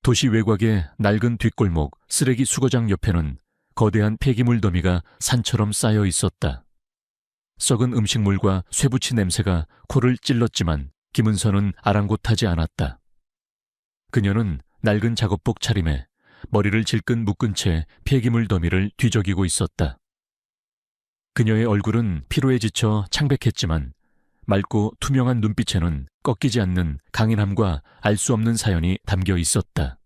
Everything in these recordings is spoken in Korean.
도시 외곽의 낡은 뒷골목 쓰레기 수거장 옆에는 거대한 폐기물 더미가 산처럼 쌓여 있었다. 썩은 음식물과 쇠붙이 냄새가 코를 찔렀지만 김은서는 아랑곳하지 않았다. 그녀는 낡은 작업복 차림에 머리를 질끈 묶은 채 폐기물 더미를 뒤적이고 있었다. 그녀의 얼굴은 피로에 지쳐 창백했지만 맑고 투명한 눈빛에는 꺾이지 않는 강인함과 알 수 없는 사연이 담겨 있었다.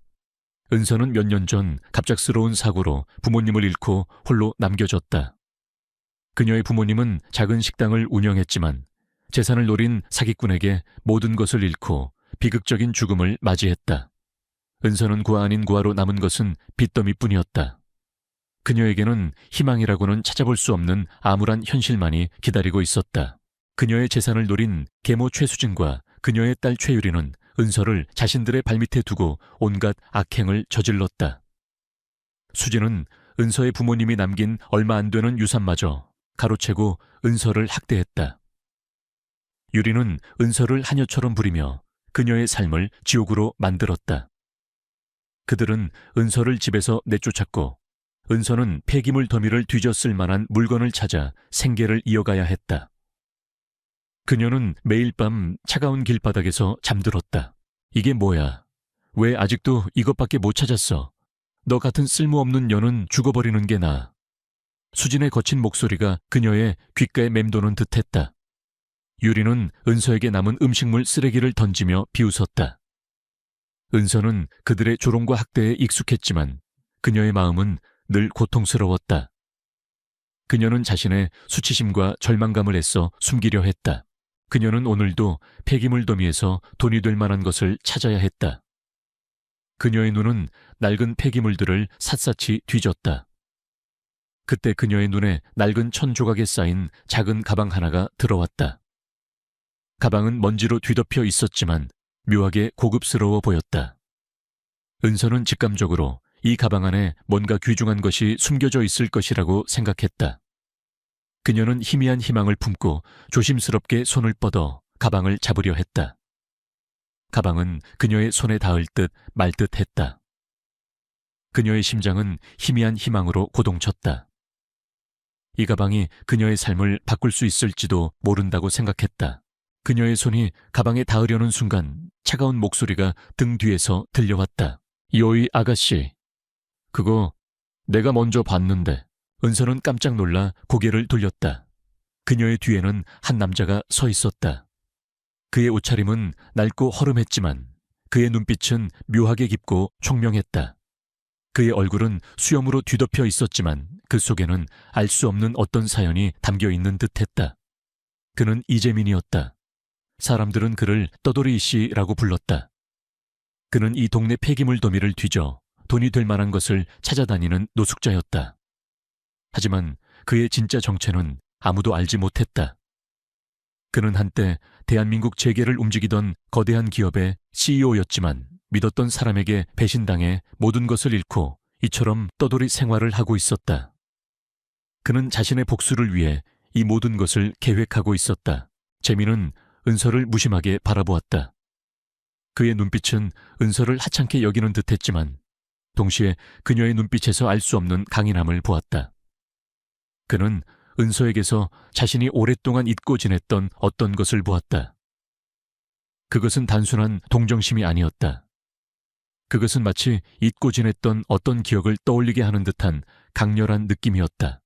은서는 몇 년 전 갑작스러운 사고로 부모님을 잃고 홀로 남겨졌다. 그녀의 부모님은 작은 식당을 운영했지만 재산을 노린 사기꾼에게 모든 것을 잃고 비극적인 죽음을 맞이했다. 은서는 구화 아닌 구화로 남은 것은 빚더미뿐이었다. 그녀에게는 희망이라고는 찾아볼 수 없는 암울한 현실만이 기다리고 있었다. 그녀의 재산을 노린 계모 최수진과 그녀의 딸 최유리는 은서를 자신들의 발밑에 두고 온갖 악행을 저질렀다. 수진은 은서의 부모님이 남긴 얼마 안 되는 유산마저 가로채고 은서를 학대했다. 유리는 은서를 하녀처럼 부리며 그녀의 삶을 지옥으로 만들었다. 그들은 은서를 집에서 내쫓았고 은서는 폐기물 더미를 뒤졌을 만한 물건을 찾아 생계를 이어가야 했다. 그녀는 매일 밤 차가운 길바닥에서 잠들었다. 이게 뭐야? 왜 아직도 이것밖에 못 찾았어? 너 같은 쓸모없는 년은 죽어버리는 게 나아. 수진의 거친 목소리가 그녀의 귓가에 맴도는 듯했다. 유리는 은서에게 남은 음식물 쓰레기를 던지며 비웃었다. 은서는 그들의 조롱과 학대에 익숙했지만 그녀의 마음은 늘 고통스러웠다. 그녀는 자신의 수치심과 절망감을 애써 숨기려 했다. 그녀는 오늘도 폐기물 더미에서 돈이 될 만한 것을 찾아야 했다. 그녀의 눈은 낡은 폐기물들을 샅샅이 뒤졌다. 그때 그녀의 눈에 낡은 천 조각에 쌓인 작은 가방 하나가 들어왔다. 가방은 먼지로 뒤덮여 있었지만 묘하게 고급스러워 보였다. 은서는 직감적으로 이 가방 안에 뭔가 귀중한 것이 숨겨져 있을 것이라고 생각했다. 그녀는 희미한 희망을 품고 조심스럽게 손을 뻗어 가방을 잡으려 했다. 가방은 그녀의 손에 닿을 듯 말 듯 했다. 그녀의 심장은 희미한 희망으로 고동쳤다. 이 가방이 그녀의 삶을 바꿀 수 있을지도 모른다고 생각했다. 그녀의 손이 가방에 닿으려는 순간 차가운 목소리가 등 뒤에서 들려왔다. 요이 아가씨, 그거 내가 먼저 봤는데. 은서는 깜짝 놀라 고개를 돌렸다. 그녀의 뒤에는 한 남자가 서 있었다. 그의 옷차림은 낡고 허름했지만 그의 눈빛은 묘하게 깊고 총명했다. 그의 얼굴은 수염으로 뒤덮여 있었지만 그 속에는 알 수 없는 어떤 사연이 담겨 있는 듯했다. 그는 이재민이었다. 사람들은 그를 떠돌이 씨라고 불렀다. 그는 이 동네 폐기물 더미를 뒤져 돈이 될 만한 것을 찾아다니는 노숙자였다. 하지만 그의 진짜 정체는 아무도 알지 못했다. 그는 한때 대한민국 재계를 움직이던 거대한 기업의 CEO였지만 믿었던 사람에게 배신당해 모든 것을 잃고 이처럼 떠돌이 생활을 하고 있었다. 그는 자신의 복수를 위해 이 모든 것을 계획하고 있었다. 재민은 은서를 무심하게 바라보았다. 그의 눈빛은 은서를 하찮게 여기는 듯했지만 동시에 그녀의 눈빛에서 알 수 없는 강인함을 보았다. 그는 은서에게서 자신이 오랫동안 잊고 지냈던 어떤 것을 보았다. 그것은 단순한 동정심이 아니었다. 그것은 마치 잊고 지냈던 어떤 기억을 떠올리게 하는 듯한 강렬한 느낌이었다.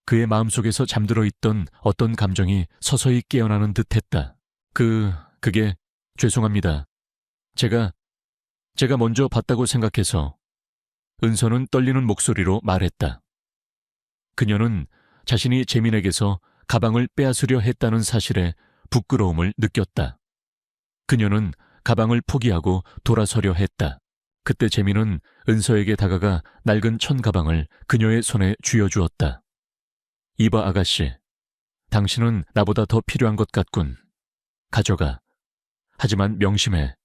그의 마음속에서 잠들어 있던 어떤 감정이 서서히 깨어나는 듯했다. 그게 죄송합니다. 제가 먼저 봤다고 생각해서. 은서는 떨리는 목소리로 말했다. 그녀는 자신이 재민에게서 가방을 빼앗으려 했다는 사실에 부끄러움을 느꼈다. 그녀는 가방을 포기하고 돌아서려 했다. 그때 재민은 은서에게 다가가 낡은 천 가방을 그녀의 손에 쥐어주었다. 이봐 아가씨, 당신은 나보다 더 필요한 것 같군. 가져가. 하지만 명심해.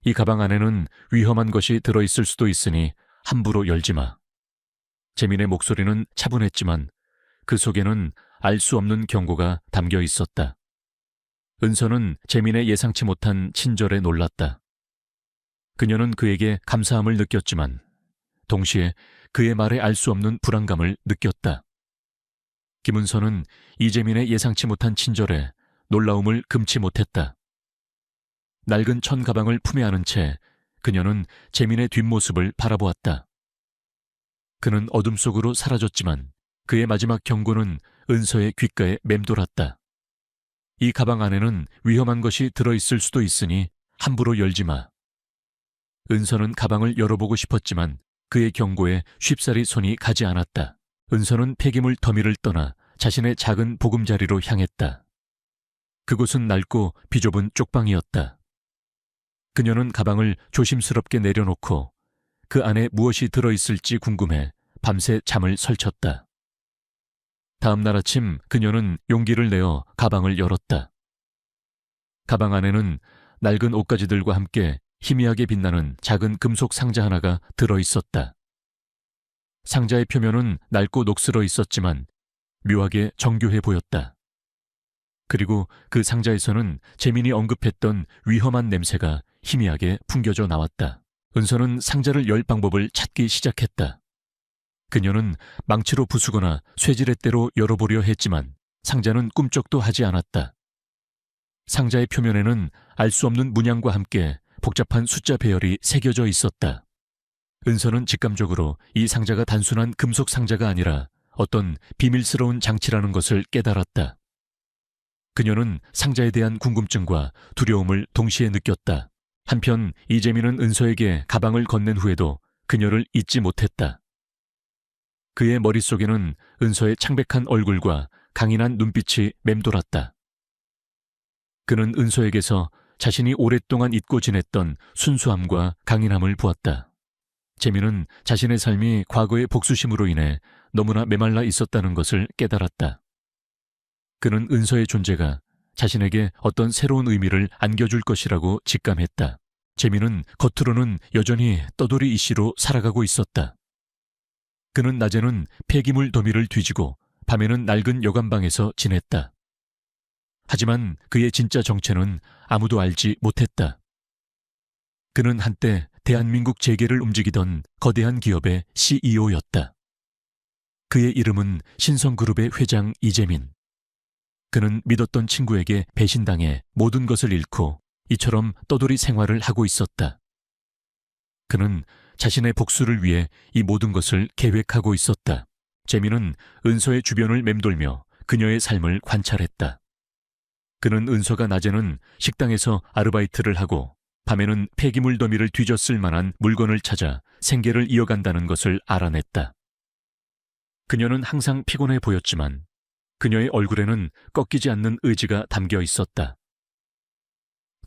이 가방 안에는 위험한 것이 들어있을 수도 있으니 함부로 열지 마. 재민의 목소리는 차분했지만 그 속에는 알 수 없는 경고가 담겨 있었다. 은서는 재민의 예상치 못한 친절에 놀랐다. 그녀는 그에게 감사함을 느꼈지만 동시에 그의 말에 알 수 없는 불안감을 느꼈다. 김은서는 이재민의 예상치 못한 친절에 놀라움을 금치 못했다. 낡은 천 가방을 품에 안은 채 그녀는 재민의 뒷모습을 바라보았다. 그는 어둠 속으로 사라졌지만 그의 마지막 경고는 은서의 귓가에 맴돌았다. 이 가방 안에는 위험한 것이 들어있을 수도 있으니 함부로 열지 마. 은서는 가방을 열어보고 싶었지만 그의 경고에 쉽사리 손이 가지 않았다. 은서는 폐기물 더미를 떠나 자신의 작은 보금자리로 향했다. 그곳은 낡고 비좁은 쪽방이었다. 그녀는 가방을 조심스럽게 내려놓고 그 안에 무엇이 들어있을지 궁금해 밤새 잠을 설쳤다. 다음 날 아침 그녀는 용기를 내어 가방을 열었다. 가방 안에는 낡은 옷가지들과 함께 희미하게 빛나는 작은 금속 상자 하나가 들어있었다. 상자의 표면은 낡고 녹슬어 있었지만 묘하게 정교해 보였다. 그리고 그 상자에서는 재민이 언급했던 위험한 냄새가 희미하게 풍겨져 나왔다. 은서는 상자를 열 방법을 찾기 시작했다. 그녀는 망치로 부수거나 쇠지렛대로 열어보려 했지만 상자는 꿈쩍도 하지 않았다. 상자의 표면에는 알 수 없는 문양과 함께 복잡한 숫자 배열이 새겨져 있었다. 은서는 직감적으로 이 상자가 단순한 금속 상자가 아니라 어떤 비밀스러운 장치라는 것을 깨달았다. 그녀는 상자에 대한 궁금증과 두려움을 동시에 느꼈다. 한편 이재민은 은서에게 가방을 건넨 후에도 그녀를 잊지 못했다. 그의 머릿속에는 은서의 창백한 얼굴과 강인한 눈빛이 맴돌았다. 그는 은서에게서 자신이 오랫동안 잊고 지냈던 순수함과 강인함을 보았다. 재민은 자신의 삶이 과거의 복수심으로 인해 너무나 메말라 있었다는 것을 깨달았다. 그는 은서의 존재가 자신에게 어떤 새로운 의미를 안겨줄 것이라고 직감했다. 재민은 겉으로는 여전히 떠돌이 이씨로 살아가고 있었다. 그는 낮에는 폐기물 더미를 뒤지고 밤에는 낡은 여관방에서 지냈다. 하지만 그의 진짜 정체는 아무도 알지 못했다. 그는 한때 대한민국 재계를 움직이던 거대한 기업의 CEO였다. 그의 이름은 신성그룹의 회장 이재민. 그는 믿었던 친구에게 배신당해 모든 것을 잃고 이처럼 떠돌이 생활을 하고 있었다. 그는 자신의 복수를 위해 이 모든 것을 계획하고 있었다. 재민은 은서의 주변을 맴돌며 그녀의 삶을 관찰했다. 그는 은서가 낮에는 식당에서 아르바이트를 하고 밤에는 폐기물 더미를 뒤졌을 만한 물건을 찾아 생계를 이어간다는 것을 알아냈다. 그녀는 항상 피곤해 보였지만 그녀의 얼굴에는 꺾이지 않는 의지가 담겨 있었다.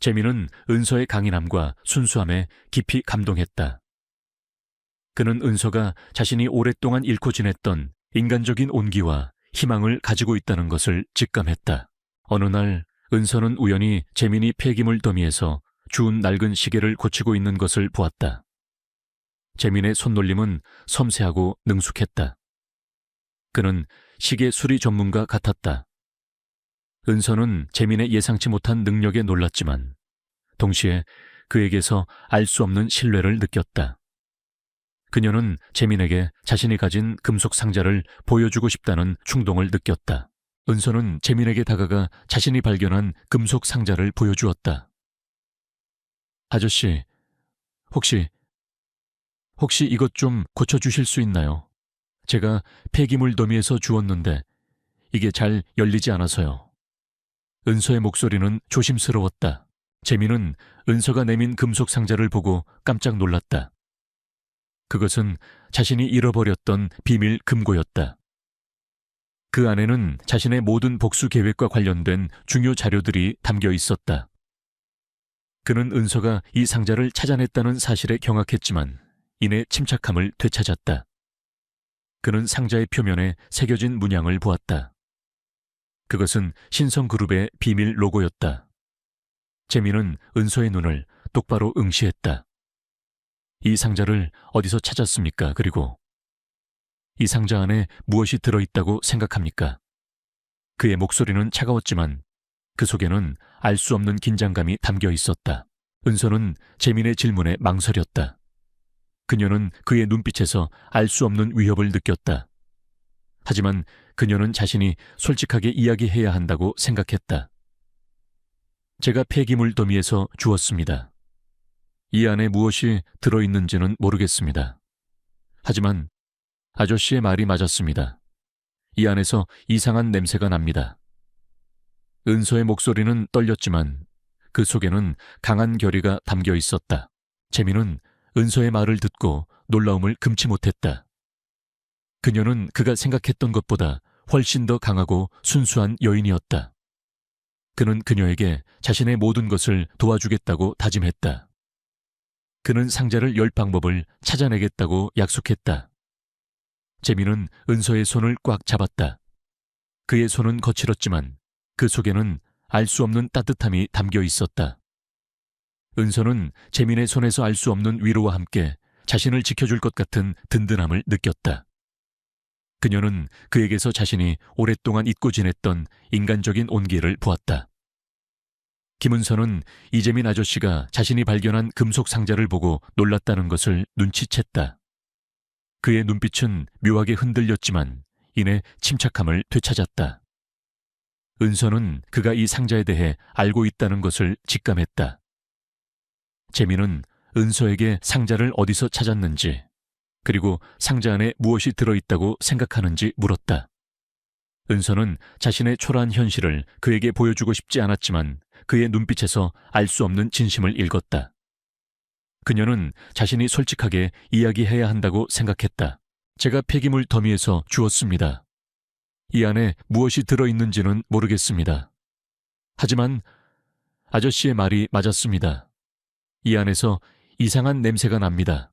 재민은 은서의 강인함과 순수함에 깊이 감동했다. 그는 은서가 자신이 오랫동안 잃고 지냈던 인간적인 온기와 희망을 가지고 있다는 것을 직감했다. 어느 날 은서는 우연히 재민이 폐기물 더미에서 주운 낡은 시계를 고치고 있는 것을 보았다. 재민의 손놀림은 섬세하고 능숙했다. 그는 시계 수리 전문가 같았다. 은서는 재민의 예상치 못한 능력에 놀랐지만 동시에 그에게서 알 수 없는 신뢰를 느꼈다. 그녀는 재민에게 자신이 가진 금속 상자를 보여주고 싶다는 충동을 느꼈다. 은서는 재민에게 다가가 자신이 발견한 금속 상자를 보여주었다. 아저씨, 혹시 이것 좀 고쳐주실 수 있나요? 제가 폐기물 더미에서 주웠는데 이게 잘 열리지 않아서요. 은서의 목소리는 조심스러웠다. 재민은 은서가 내민 금속 상자를 보고 깜짝 놀랐다. 그것은 자신이 잃어버렸던 비밀 금고였다. 그 안에는 자신의 모든 복수 계획과 관련된 중요 자료들이 담겨 있었다. 그는 은서가 이 상자를 찾아냈다는 사실에 경악했지만 이내 침착함을 되찾았다. 그는 상자의 표면에 새겨진 문양을 보았다. 그것은 신성그룹의 비밀 로고였다. 재민은 은서의 눈을 똑바로 응시했다. 이 상자를 어디서 찾았습니까? 그리고 이 상자 안에 무엇이 들어있다고 생각합니까? 그의 목소리는 차가웠지만 그 속에는 알 수 없는 긴장감이 담겨 있었다. 은서는 재민의 질문에 망설였다. 그녀는 그의 눈빛에서 알 수 없는 위협을 느꼈다. 하지만 그녀는 자신이 솔직하게 이야기해야 한다고 생각했다. 제가 폐기물 더미에서 주웠습니다. 이 안에 무엇이 들어있는지는 모르겠습니다. 하지만 아저씨의 말이 맞았습니다. 이 안에서 이상한 냄새가 납니다. 은서의 목소리는 떨렸지만 그 속에는 강한 결의가 담겨 있었다. 재민은 은서의 말을 듣고 놀라움을 금치 못했다. 그녀는 그가 생각했던 것보다 훨씬 더 강하고 순수한 여인이었다. 그는 그녀에게 자신의 모든 것을 도와주겠다고 다짐했다. 그는 상자를 열 방법을 찾아내겠다고 약속했다. 재민은 은서의 손을 꽉 잡았다. 그의 손은 거칠었지만 그 속에는 알 수 없는 따뜻함이 담겨 있었다. 은서는 재민의 손에서 알 수 없는 위로와 함께 자신을 지켜줄 것 같은 든든함을 느꼈다. 그녀는 그에게서 자신이 오랫동안 잊고 지냈던 인간적인 온기를 보았다. 김은서는 이재민 아저씨가 자신이 발견한 금속 상자를 보고 놀랐다는 것을 눈치챘다. 그의 눈빛은 묘하게 흔들렸지만 이내 침착함을 되찾았다. 은서는 그가 이 상자에 대해 알고 있다는 것을 직감했다. 재민은 은서에게 상자를 어디서 찾았는지, 그리고 상자 안에 무엇이 들어있다고 생각하는지 물었다. 은서는 자신의 초라한 현실을 그에게 보여주고 싶지 않았지만 그의 눈빛에서 알 수 없는 진심을 읽었다. 그녀는 자신이 솔직하게 이야기해야 한다고 생각했다. 제가 폐기물 더미에서 주웠습니다. 이 안에 무엇이 들어있는지는 모르겠습니다. 하지만 아저씨의 말이 맞았습니다. 이 안에서 이상한 냄새가 납니다.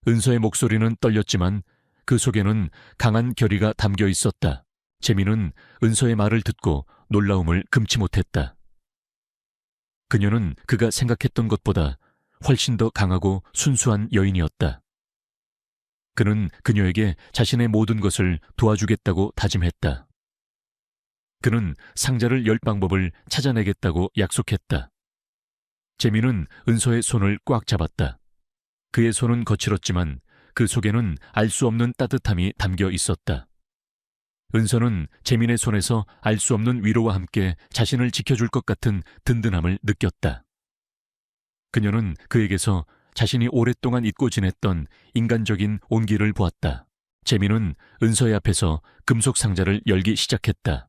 은서의 목소리는 떨렸지만 그 속에는 강한 결의가 담겨 있었다. 재민은 은서의 말을 듣고 놀라움을 금치 못했다. 그녀는 그가 생각했던 것보다 훨씬 더 강하고 순수한 여인이었다. 그는 그녀에게 자신의 모든 것을 도와주겠다고 다짐했다. 그는 상자를 열 방법을 찾아내겠다고 약속했다. 재민은 은서의 손을 꽉 잡았다. 그의 손은 거칠었지만 그 속에는 알 수 없는 따뜻함이 담겨 있었다. 은서는 재민의 손에서 알 수 없는 위로와 함께 자신을 지켜줄 것 같은 든든함을 느꼈다. 그녀는 그에게서 자신이 오랫동안 잊고 지냈던 인간적인 온기를 보았다. 재민은 은서의 앞에서 금속 상자를 열기 시작했다.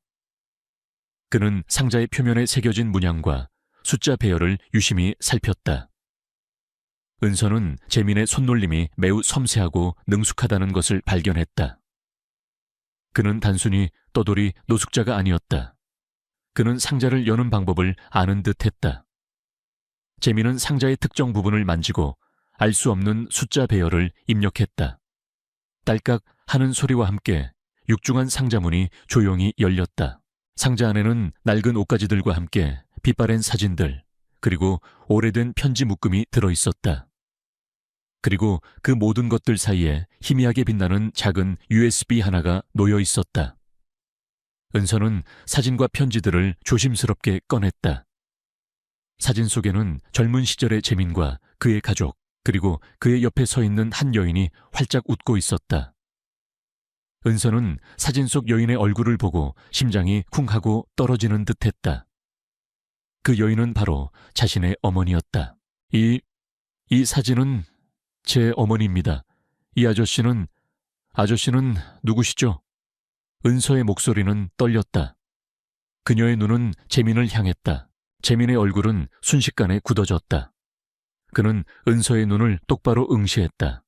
그는 상자의 표면에 새겨진 문양과 숫자 배열을 유심히 살폈다. 은서는 재민의 손놀림이 매우 섬세하고 능숙하다는 것을 발견했다. 그는 단순히 떠돌이 노숙자가 아니었다. 그는 상자를 여는 방법을 아는 듯했다. 재민은 상자의 특정 부분을 만지고 알 수 없는 숫자 배열을 입력했다. 딸깍 하는 소리와 함께 육중한 상자문이 조용히 열렸다. 상자 안에는 낡은 옷가지들과 함께 빛바랜 사진들, 그리고 오래된 편지 묶음이 들어있었다. 그리고 그 모든 것들 사이에 희미하게 빛나는 작은 USB 하나가 놓여 있었다. 은서는 사진과 편지들을 조심스럽게 꺼냈다. 사진 속에는 젊은 시절의 재민과 그의 가족, 그리고 그의 옆에 서 있는 한 여인이 활짝 웃고 있었다. 은서는 사진 속 여인의 얼굴을 보고 심장이 쿵 하고 떨어지는 듯했다. 그 여인은 바로 자신의 어머니였다. 이 사진은 제 어머니입니다. 이 아저씨는 누구시죠? 은서의 목소리는 떨렸다. 그녀의 눈은 재민을 향했다. 재민의 얼굴은 순식간에 굳어졌다. 그는 은서의 눈을 똑바로 응시했다.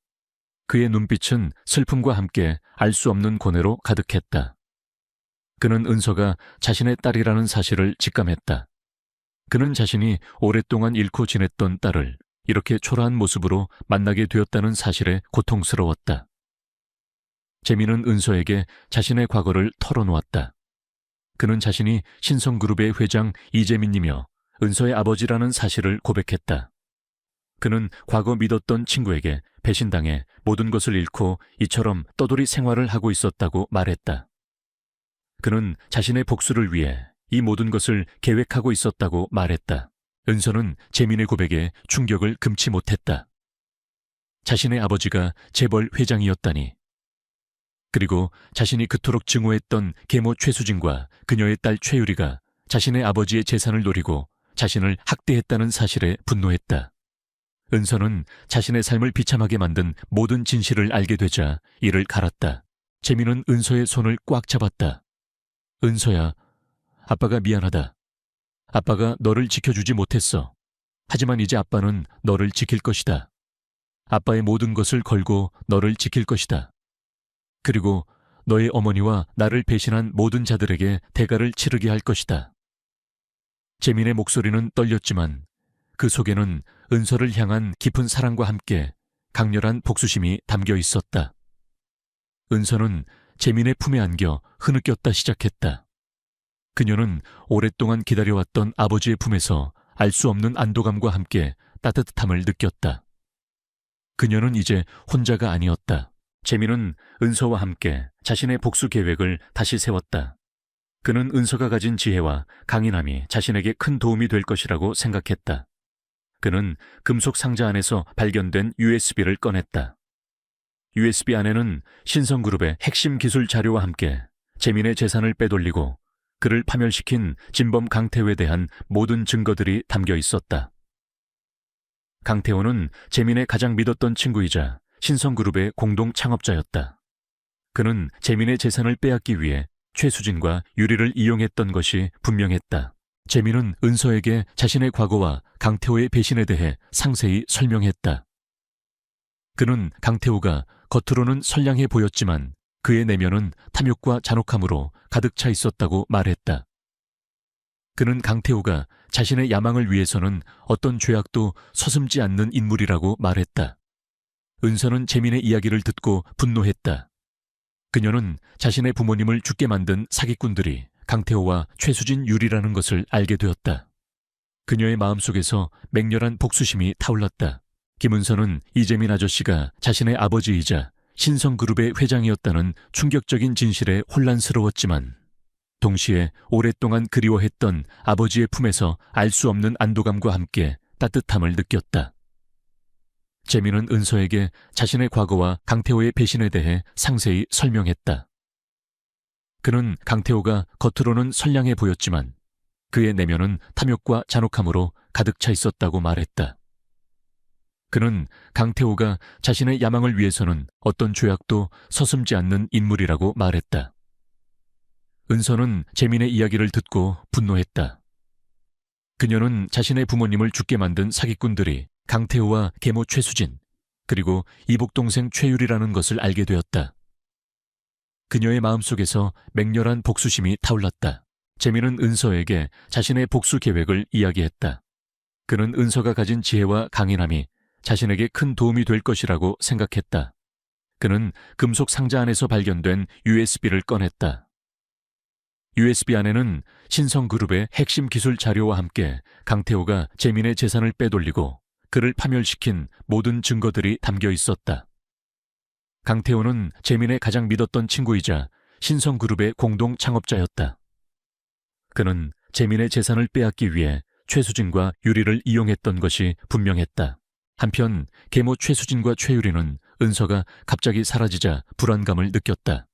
그의 눈빛은 슬픔과 함께 알 수 없는 고뇌로 가득했다. 그는 은서가 자신의 딸이라는 사실을 직감했다. 그는 자신이 오랫동안 잃고 지냈던 딸을 이렇게 초라한 모습으로 만나게 되었다는 사실에 고통스러웠다. 재민은 은서에게 자신의 과거를 털어놓았다. 그는 자신이 신성그룹의 회장 이재민이며 은서의 아버지라는 사실을 고백했다. 그는 과거 믿었던 친구에게 배신당해 모든 것을 잃고 이처럼 떠돌이 생활을 하고 있었다고 말했다. 그는 자신의 복수를 위해 이 모든 것을 계획하고 있었다고 말했다. 은서는 재민의 고백에 충격을 금치 못했다. 자신의 아버지가 재벌 회장이었다니. 그리고 자신이 그토록 증오했던 계모 최수진과 그녀의 딸 최유리가 자신의 아버지의 재산을 노리고 자신을 학대했다는 사실에 분노했다. 은서는 자신의 삶을 비참하게 만든 모든 진실을 알게 되자 이를 갈았다. 재민은 은서의 손을 꽉 잡았다. 은서야, 아빠가 미안하다. 아빠가 너를 지켜주지 못했어. 하지만 이제 아빠는 너를 지킬 것이다. 아빠의 모든 것을 걸고 너를 지킬 것이다. 그리고 너의 어머니와 나를 배신한 모든 자들에게 대가를 치르게 할 것이다. 재민의 목소리는 떨렸지만 그 속에는 은서를 향한 깊은 사랑과 함께 강렬한 복수심이 담겨 있었다. 은서는 재민의 품에 안겨 흐느꼈다 시작했다. 그녀는 오랫동안 기다려왔던 아버지의 품에서 알 수 없는 안도감과 함께 따뜻함을 느꼈다. 그녀는 이제 혼자가 아니었다. 재민은 은서와 함께 자신의 복수 계획을 다시 세웠다. 그는 은서가 가진 지혜와 강인함이 자신에게 큰 도움이 될 것이라고 생각했다. 그는 금속 상자 안에서 발견된 USB를 꺼냈다. USB 안에는 신성그룹의 핵심 기술 자료와 함께 재민의 재산을 빼돌리고 그를 파멸시킨 진범 강태호에 대한 모든 증거들이 담겨 있었다. 강태호는 재민의 가장 믿었던 친구이자 신성그룹의 공동 창업자였다. 그는 재민의 재산을 빼앗기 위해 최수진과 유리를 이용했던 것이 분명했다. 재민은 은서에게 자신의 과거와 강태호의 배신에 대해 상세히 설명했다. 그는 강태호가 겉으로는 선량해 보였지만 그의 내면은 탐욕과 잔혹함으로 가득 차 있었다고 말했다. 그는 강태호가 자신의 야망을 위해서는 어떤 죄악도 서슴지 않는 인물이라고 말했다. 은서는 재민의 이야기를 듣고 분노했다. 그녀는 자신의 부모님을 죽게 만든 사기꾼들이 강태호와 최수진 유리라는 것을 알게 되었다. 그녀의 마음속에서 맹렬한 복수심이 타올랐다. 김은서는 이재민 아저씨가 자신의 아버지이자 신성그룹의 회장이었다는 충격적인 진실에 혼란스러웠지만 동시에 오랫동안 그리워했던 아버지의 품에서 알 수 없는 안도감과 함께 따뜻함을 느꼈다. 재민은 은서에게 자신의 과거와 강태호의 배신에 대해 상세히 설명했다. 그는 강태호가 겉으로는 선량해 보였지만 그의 내면은 탐욕과 잔혹함으로 가득 차 있었다고 말했다. 그는 강태호가 자신의 야망을 위해서는 어떤 죄악도 서슴지 않는 인물이라고 말했다. 은서는 재민의 이야기를 듣고 분노했다. 그녀는 자신의 부모님을 죽게 만든 사기꾼들이 강태호와 계모 최수진, 그리고 이복동생 최유리라는 것을 알게 되었다. 그녀의 마음속에서 맹렬한 복수심이 타올랐다. 재민은 은서에게 자신의 복수 계획을 이야기했다. 그는 은서가 가진 지혜와 강인함이 자신에게 큰 도움이 될 것이라고 생각했다. 그는 금속 상자 안에서 발견된 USB를 꺼냈다. USB 안에는 신성그룹의 핵심 기술 자료와 함께 강태호가 재민의 재산을 빼돌리고 그를 파멸시킨 모든 증거들이 담겨 있었다. 강태호는 재민의 가장 믿었던 친구이자 신성그룹의 공동 창업자였다. 그는 재민의 재산을 빼앗기 위해 최수진과 유리를 이용했던 것이 분명했다. 한편 계모 최수진과 최유리는 은서가 갑자기 사라지자 불안감을 느꼈다.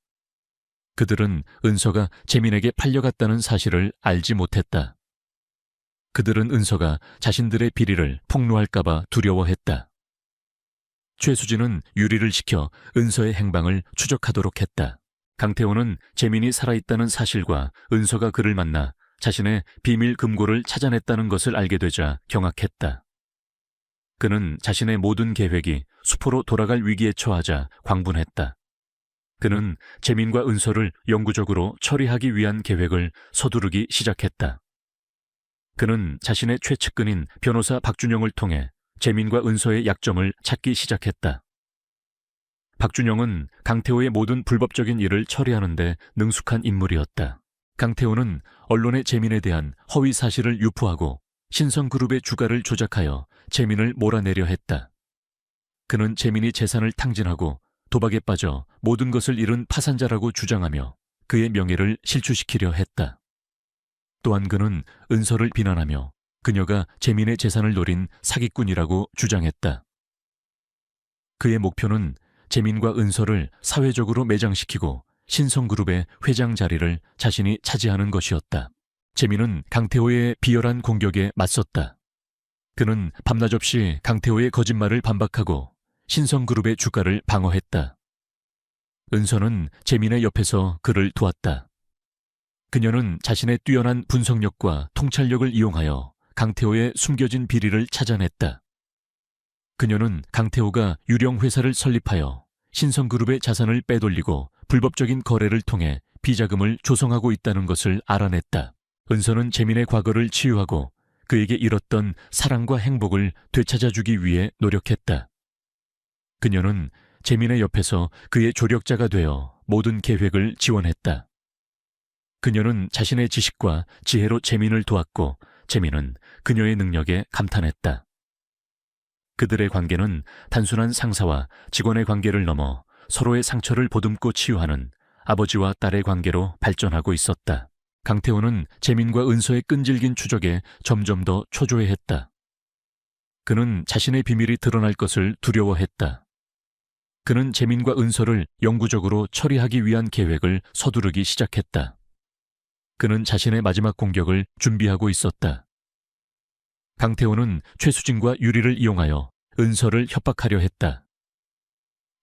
그들은 은서가 재민에게 팔려갔다는 사실을 알지 못했다. 그들은 은서가 자신들의 비리를 폭로할까봐 두려워했다. 최수진은 유리를 시켜 은서의 행방을 추적하도록 했다. 강태호는 재민이 살아있다는 사실과 은서가 그를 만나 자신의 비밀 금고를 찾아냈다는 것을 알게 되자 경악했다. 그는 자신의 모든 계획이 수포로 돌아갈 위기에 처하자 광분했다. 그는 재민과 은서를 영구적으로 처리하기 위한 계획을 서두르기 시작했다. 그는 자신의 최측근인 변호사 박준영을 통해 재민과 은서의 약점을 찾기 시작했다. 박준영은 강태호의 모든 불법적인 일을 처리하는 데 능숙한 인물이었다. 강태호는 언론에 재민에 대한 허위 사실을 유포하고 신성그룹의 주가를 조작하여 재민을 몰아내려 했다. 그는 재민이 재산을 탕진하고 도박에 빠져 모든 것을 잃은 파산자라고 주장하며 그의 명예를 실추시키려 했다. 또한 그는 은서를 비난하며 그녀가 재민의 재산을 노린 사기꾼이라고 주장했다. 그의 목표는 재민과 은서를 사회적으로 매장시키고 신성그룹의 회장 자리를 자신이 차지하는 것이었다. 재민은 강태호의 비열한 공격에 맞섰다. 그는 밤낮 없이 강태호의 거짓말을 반박하고 신성그룹의 주가를 방어했다. 은서는 재민의 옆에서 그를 도왔다. 그녀는 자신의 뛰어난 분석력과 통찰력을 이용하여 강태호의 숨겨진 비리를 찾아냈다. 그녀는 강태호가 유령 회사를 설립하여 신성그룹의 자산을 빼돌리고 불법적인 거래를 통해 비자금을 조성하고 있다는 것을 알아냈다. 은서는 재민의 과거를 치유하고 그에게 잃었던 사랑과 행복을 되찾아주기 위해 노력했다. 그녀는 재민의 옆에서 그의 조력자가 되어 모든 계획을 지원했다. 그녀는 자신의 지식과 지혜로 재민을 도왔고 재민은 그녀의 능력에 감탄했다. 그들의 관계는 단순한 상사와 직원의 관계를 넘어 서로의 상처를 보듬고 치유하는 아버지와 딸의 관계로 발전하고 있었다. 강태호는 재민과 은서의 끈질긴 추적에 점점 더 초조해했다. 그는 자신의 비밀이 드러날 것을 두려워했다. 그는 재민과 은서를 영구적으로 처리하기 위한 계획을 서두르기 시작했다. 그는 자신의 마지막 공격을 준비하고 있었다. 강태호는 최수진과 유리를 이용하여 은서를 협박하려 했다.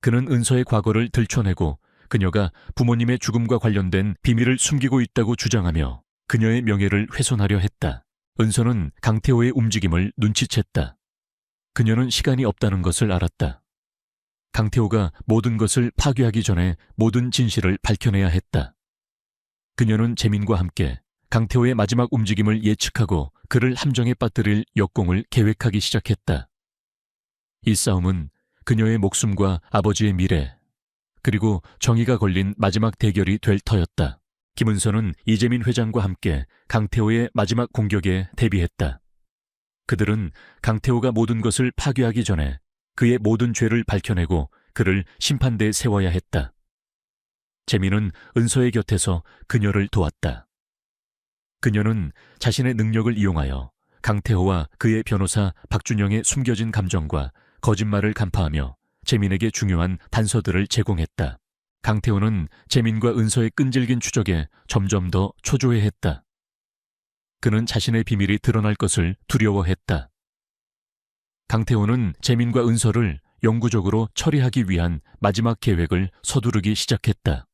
그는 은서의 과거를 들춰내고 그녀가 부모님의 죽음과 관련된 비밀을 숨기고 있다고 주장하며 그녀의 명예를 훼손하려 했다. 은서는 강태호의 움직임을 눈치챘다. 그녀는 시간이 없다는 것을 알았다. 강태호가 모든 것을 파괴하기 전에 모든 진실을 밝혀내야 했다. 그녀는 재민과 함께 강태호의 마지막 움직임을 예측하고 그를 함정에 빠뜨릴 역공을 계획하기 시작했다. 이 싸움은 그녀의 목숨과 아버지의 미래, 그리고 정의가 걸린 마지막 대결이 될 터였다. 김은서는 이재민 회장과 함께 강태호의 마지막 공격에 대비했다. 그들은 강태호가 모든 것을 파괴하기 전에 그의 모든 죄를 밝혀내고 그를 심판대에 세워야 했다. 재민은 은서의 곁에서 그녀를 도왔다. 그녀는 자신의 능력을 이용하여 강태호와 그의 변호사 박준영의 숨겨진 감정과 거짓말을 간파하며 재민에게 중요한 단서들을 제공했다. 강태호는 재민과 은서의 끈질긴 추적에 점점 더 초조해했다. 그는 자신의 비밀이 드러날 것을 두려워했다. 강태호는 재민과 은서를 영구적으로 처리하기 위한 마지막 계획을 서두르기 시작했다.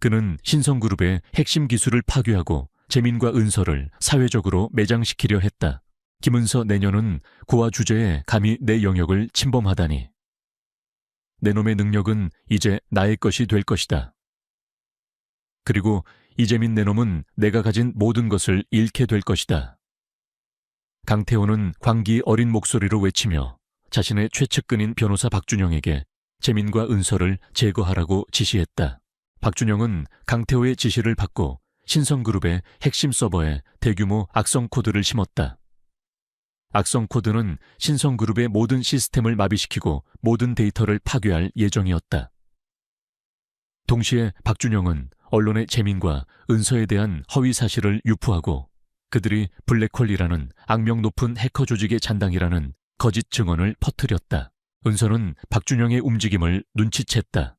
그는 신성그룹의 핵심 기술을 파괴하고 재민과 은서를 사회적으로 매장시키려 했다. 김은서 내년은 고아 주제에 감히 내 영역을 침범하다니. 내 놈의 능력은 이제 나의 것이 될 것이다. 그리고 이재민 내 놈은 내가 가진 모든 것을 잃게 될 것이다. 강태호는 광기 어린 목소리로 외치며 자신의 최측근인 변호사 박준영에게 재민과 은서를 제거하라고 지시했다. 박준영은 강태호의 지시를 받고 신성그룹의 핵심 서버에 대규모 악성 코드를 심었다. 악성 코드는 신성그룹의 모든 시스템을 마비시키고 모든 데이터를 파괴할 예정이었다. 동시에 박준영은 언론에 재민과 은서에 대한 허위 사실을 유포하고 그들이 블랙홀이라는 악명 높은 해커 조직의 잔당이라는 거짓 증언을 퍼뜨렸다. 은서는 박준영의 움직임을 눈치챘다.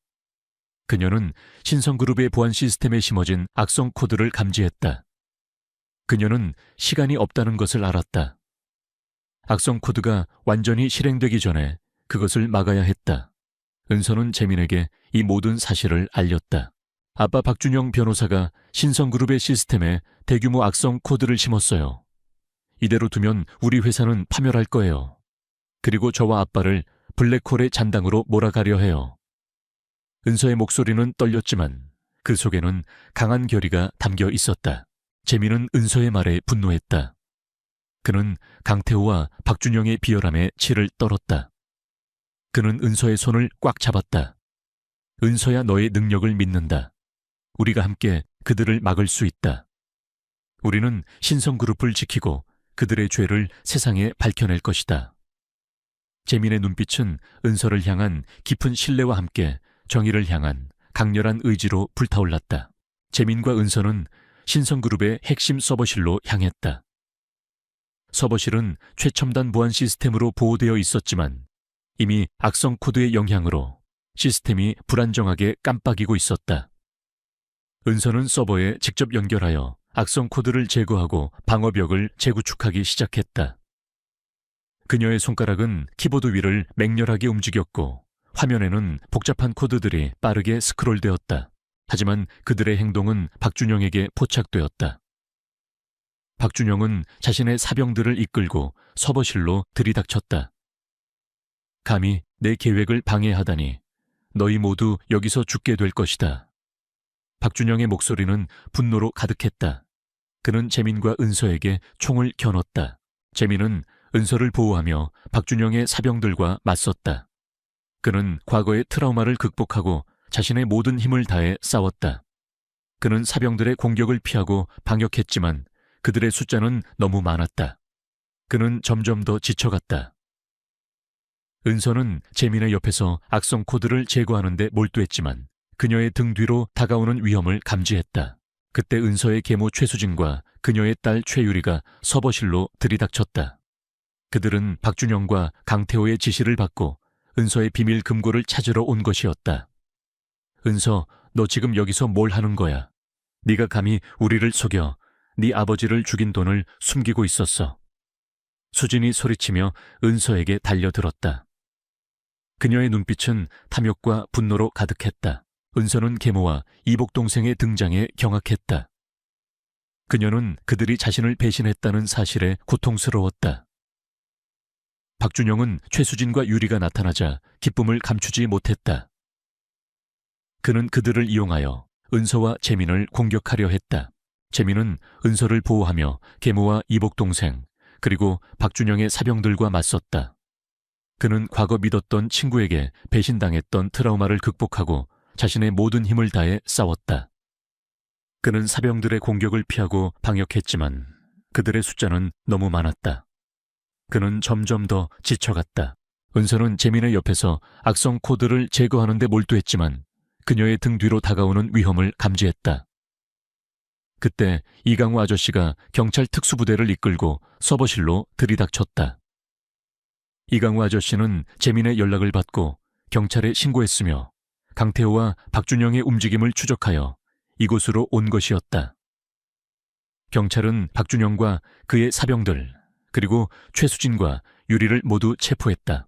그녀는 신성그룹의 보안 시스템에 심어진 악성 코드를 감지했다. 그녀는 시간이 없다는 것을 알았다. 악성 코드가 완전히 실행되기 전에 그것을 막아야 했다. 은서는 재민에게 이 모든 사실을 알렸다. 아빠 박준영 변호사가 신성그룹의 시스템에 대규모 악성 코드를 심었어요. 이대로 두면 우리 회사는 파멸할 거예요. 그리고 저와 아빠를 블랙홀의 잔당으로 몰아가려 해요. 은서의 목소리는 떨렸지만 그 속에는 강한 결의가 담겨 있었다. 재민은 은서의 말에 분노했다. 그는 강태호와 박준영의 비열함에 치를 떨었다. 그는 은서의 손을 꽉 잡았다. 은서야, 너의 능력을 믿는다. 우리가 함께 그들을 막을 수 있다. 우리는 신성그룹을 지키고 그들의 죄를 세상에 밝혀낼 것이다. 재민의 눈빛은 은서를 향한 깊은 신뢰와 함께 정의를 향한 강렬한 의지로 불타올랐다. 재민과 은서는 신성그룹의 핵심 서버실로 향했다. 서버실은 최첨단 보안 시스템으로 보호되어 있었지만 이미 악성 코드의 영향으로 시스템이 불안정하게 깜빡이고 있었다. 은서는 서버에 직접 연결하여 악성 코드를 제거하고 방어벽을 재구축하기 시작했다. 그녀의 손가락은 키보드 위를 맹렬하게 움직였고 화면에는 복잡한 코드들이 빠르게 스크롤되었다. 하지만 그들의 행동은 박준영에게 포착되었다. 박준영은 자신의 사병들을 이끌고 서버실로 들이닥쳤다. 감히 내 계획을 방해하다니 너희 모두 여기서 죽게 될 것이다. 박준영의 목소리는 분노로 가득했다. 그는 재민과 은서에게 총을 겨눴다. 재민은 은서를 보호하며 박준영의 사병들과 맞섰다. 그는 과거의 트라우마를 극복하고 자신의 모든 힘을 다해 싸웠다. 그는 사병들의 공격을 피하고 방역했지만 그들의 숫자는 너무 많았다. 그는 점점 더 지쳐갔다. 은서는 재민의 옆에서 악성 코드를 제거하는 데 몰두했지만 그녀의 등 뒤로 다가오는 위험을 감지했다. 그때 은서의 계모 최수진과 그녀의 딸 최유리가 서버실로 들이닥쳤다. 그들은 박준영과 강태호의 지시를 받고 은서의 비밀 금고를 찾으러 온 것이었다. 은서, 너 지금 여기서 뭘 하는 거야? 네가 감히 우리를 속여 네 아버지를 죽인 돈을 숨기고 있었어. 수진이 소리치며 은서에게 달려들었다. 그녀의 눈빛은 탐욕과 분노로 가득했다. 은서는 계모와 이복 동생의 등장에 경악했다. 그녀는 그들이 자신을 배신했다는 사실에 고통스러웠다. 박준영은 최수진과 유리가 나타나자 기쁨을 감추지 못했다. 그는 그들을 이용하여 은서와 재민을 공격하려 했다. 재민은 은서를 보호하며 계모와 이복 동생 그리고 박준영의 사병들과 맞섰다. 그는 과거 믿었던 친구에게 배신당했던 트라우마를 극복하고 자신의 모든 힘을 다해 싸웠다. 그는 사병들의 공격을 피하고 방역했지만 그들의 숫자는 너무 많았다. 그는 점점 더 지쳐갔다. 은서는 재민의 옆에서 악성 코드를 제거하는 데 몰두했지만 그녀의 등 뒤로 다가오는 위험을 감지했다. 그때 이강호 아저씨가 경찰 특수부대를 이끌고 서버실로 들이닥쳤다. 이강호 아저씨는 재민의 연락을 받고 경찰에 신고했으며 강태호와 박준영의 움직임을 추적하여 이곳으로 온 것이었다. 경찰은 박준영과 그의 사병들 그리고 최수진과 유리를 모두 체포했다.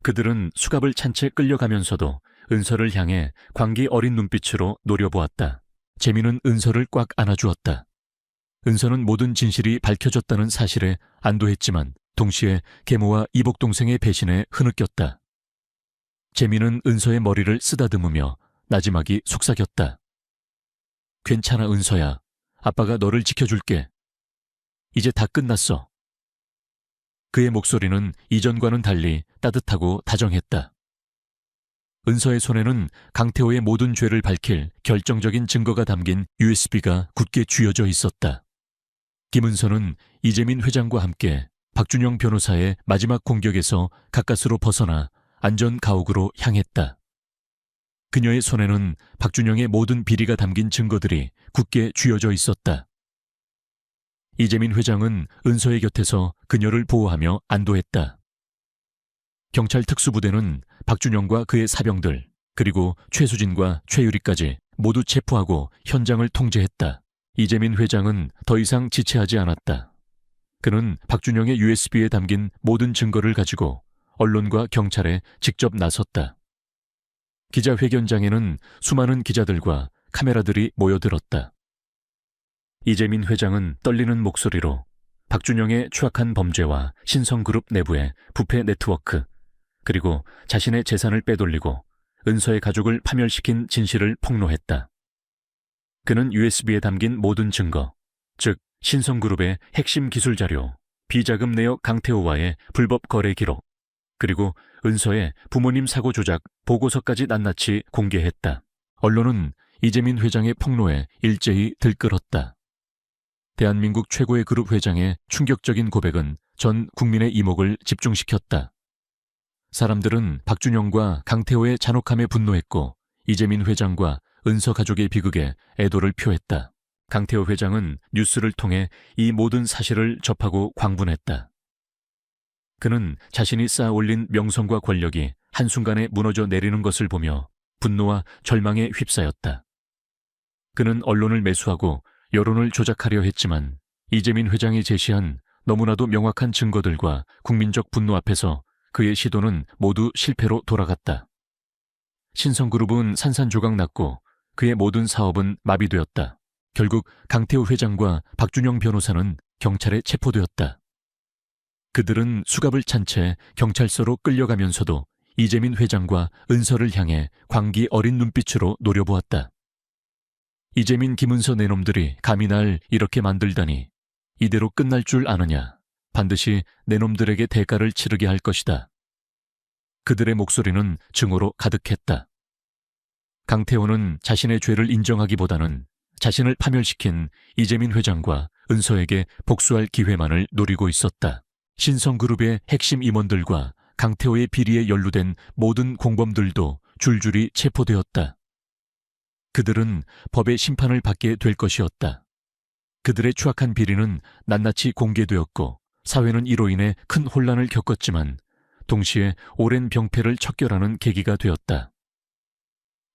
그들은 수갑을 찬 채 끌려가면서도 은서를 향해 광기 어린 눈빛으로 노려보았다. 재민은 은서를 꽉 안아주었다. 은서는 모든 진실이 밝혀졌다는 사실에 안도했지만 동시에 계모와 이복 동생의 배신에 흐느꼈다. 재민은 은서의 머리를 쓰다듬으며 나지막이 속삭였다. 괜찮아, 은서야. 아빠가 너를 지켜줄게. 이제 다 끝났어. 그의 목소리는 이전과는 달리 따뜻하고 다정했다. 은서의 손에는 강태호의 모든 죄를 밝힐 결정적인 증거가 담긴 USB가 굳게 쥐어져 있었다. 김은서는 이재민 회장과 함께 박준영 변호사의 마지막 공격에서 가까스로 벗어나 안전 가옥으로 향했다. 그녀의 손에는 박준영의 모든 비리가 담긴 증거들이 굳게 쥐어져 있었다. 이재민 회장은 은서의 곁에서 그녀를 보호하며 안도했다. 경찰 특수부대는 박준영과 그의 사병들 그리고 최수진과 최유리까지 모두 체포하고 현장을 통제했다. 이재민 회장은 더 이상 지체하지 않았다. 그는 박준영의 USB에 담긴 모든 증거를 가지고 언론과 경찰에 직접 나섰다. 기자회견장에는 수많은 기자들과 카메라들이 모여들었다. 이재민 회장은 떨리는 목소리로 박준영의 추악한 범죄와 신성그룹 내부의 부패 네트워크 그리고 자신의 재산을 빼돌리고 은서의 가족을 파멸시킨 진실을 폭로했다. 그는 USB에 담긴 모든 증거, 즉 신성그룹의 핵심 기술 자료, 비자금 내역 강태호와의 불법 거래 기록, 그리고 은서의 부모님 사고 조작 보고서까지 낱낱이 공개했다. 언론은 이재민 회장의 폭로에 일제히 들끓었다. 대한민국 최고의 그룹 회장의 충격적인 고백은 전 국민의 이목을 집중시켰다. 사람들은 박준영과 강태호의 잔혹함에 분노했고 이재민 회장과 은서 가족의 비극에 애도를 표했다. 강태호 회장은 뉴스를 통해 이 모든 사실을 접하고 광분했다. 그는 자신이 쌓아 올린 명성과 권력이 한순간에 무너져 내리는 것을 보며 분노와 절망에 휩싸였다. 그는 언론을 매수하고 여론을 조작하려 했지만 이재민 회장이 제시한 너무나도 명확한 증거들과 국민적 분노 앞에서 그의 시도는 모두 실패로 돌아갔다. 신성그룹은 산산조각 났고 그의 모든 사업은 마비되었다. 결국 강태호 회장과 박준영 변호사는 경찰에 체포되었다. 그들은 수갑을 찬 채 경찰서로 끌려가면서도 이재민 회장과 은서를 향해 광기 어린 눈빛으로 노려보았다. 이재민 김은서 내놈들이 감히 날 이렇게 만들다니 이대로 끝날 줄 아느냐. 반드시 내놈들에게 대가를 치르게 할 것이다. 그들의 목소리는 증오로 가득했다. 강태호는 자신의 죄를 인정하기보다는 자신을 파멸시킨 이재민 회장과 은서에게 복수할 기회만을 노리고 있었다. 신성그룹의 핵심 임원들과 강태호의 비리에 연루된 모든 공범들도 줄줄이 체포되었다. 그들은 법의 심판을 받게 될 것이었다. 그들의 추악한 비리는 낱낱이 공개되었고 사회는 이로 인해 큰 혼란을 겪었지만 동시에 오랜 병폐를 척결하는 계기가 되었다.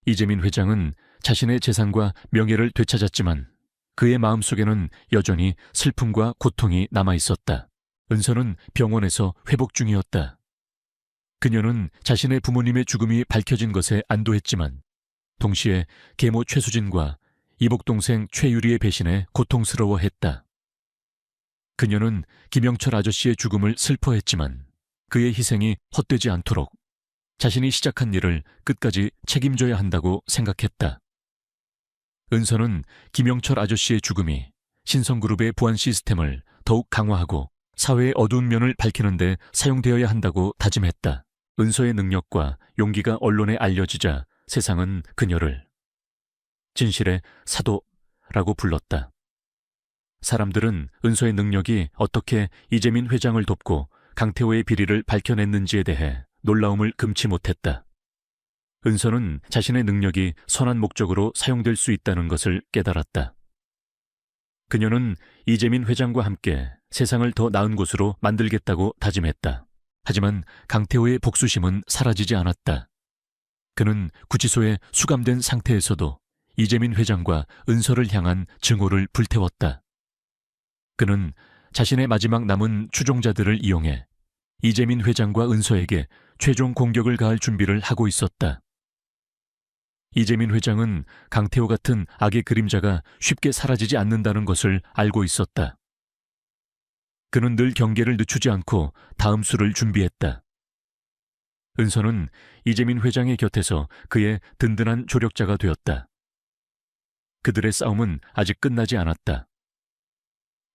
이재민 회장은 자신의 재산과 명예를 되찾았지만 그의 마음속에는 여전히 슬픔과 고통이 남아있었다. 은서는 병원에서 회복 중이었다. 그녀는 자신의 부모님의 죽음이 밝혀진 것에 안도했지만 동시에 계모 최수진과 이복동생 최유리의 배신에 고통스러워했다. 그녀는 김영철 아저씨의 죽음을 슬퍼했지만 그의 희생이 헛되지 않도록 자신이 시작한 일을 끝까지 책임져야 한다고 생각했다. 은서는 김영철 아저씨의 죽음이 신성그룹의 보안 시스템을 더욱 강화하고 사회의 어두운 면을 밝히는 데 사용되어야 한다고 다짐했다. 은서의 능력과 용기가 언론에 알려지자 세상은 그녀를 진실의 사도라고 불렀다. 사람들은 은서의 능력이 어떻게 이재민 회장을 돕고 강태호의 비리를 밝혀냈는지에 대해 놀라움을 금치 못했다. 은서는 자신의 능력이 선한 목적으로 사용될 수 있다는 것을 깨달았다. 그녀는 이재민 회장과 함께 세상을 더 나은 곳으로 만들겠다고 다짐했다. 하지만 강태호의 복수심은 사라지지 않았다. 그는 구치소에 수감된 상태에서도 이재민 회장과 은서를 향한 증오를 불태웠다. 그는 자신의 마지막 남은 추종자들을 이용해 이재민 회장과 은서에게 최종 공격을 가할 준비를 하고 있었다. 이재민 회장은 강태호 같은 악의 그림자가 쉽게 사라지지 않는다는 것을 알고 있었다. 그는 늘 경계를 늦추지 않고 다음 수를 준비했다. 은서는 이재민 회장의 곁에서 그의 든든한 조력자가 되었다. 그들의 싸움은 아직 끝나지 않았다.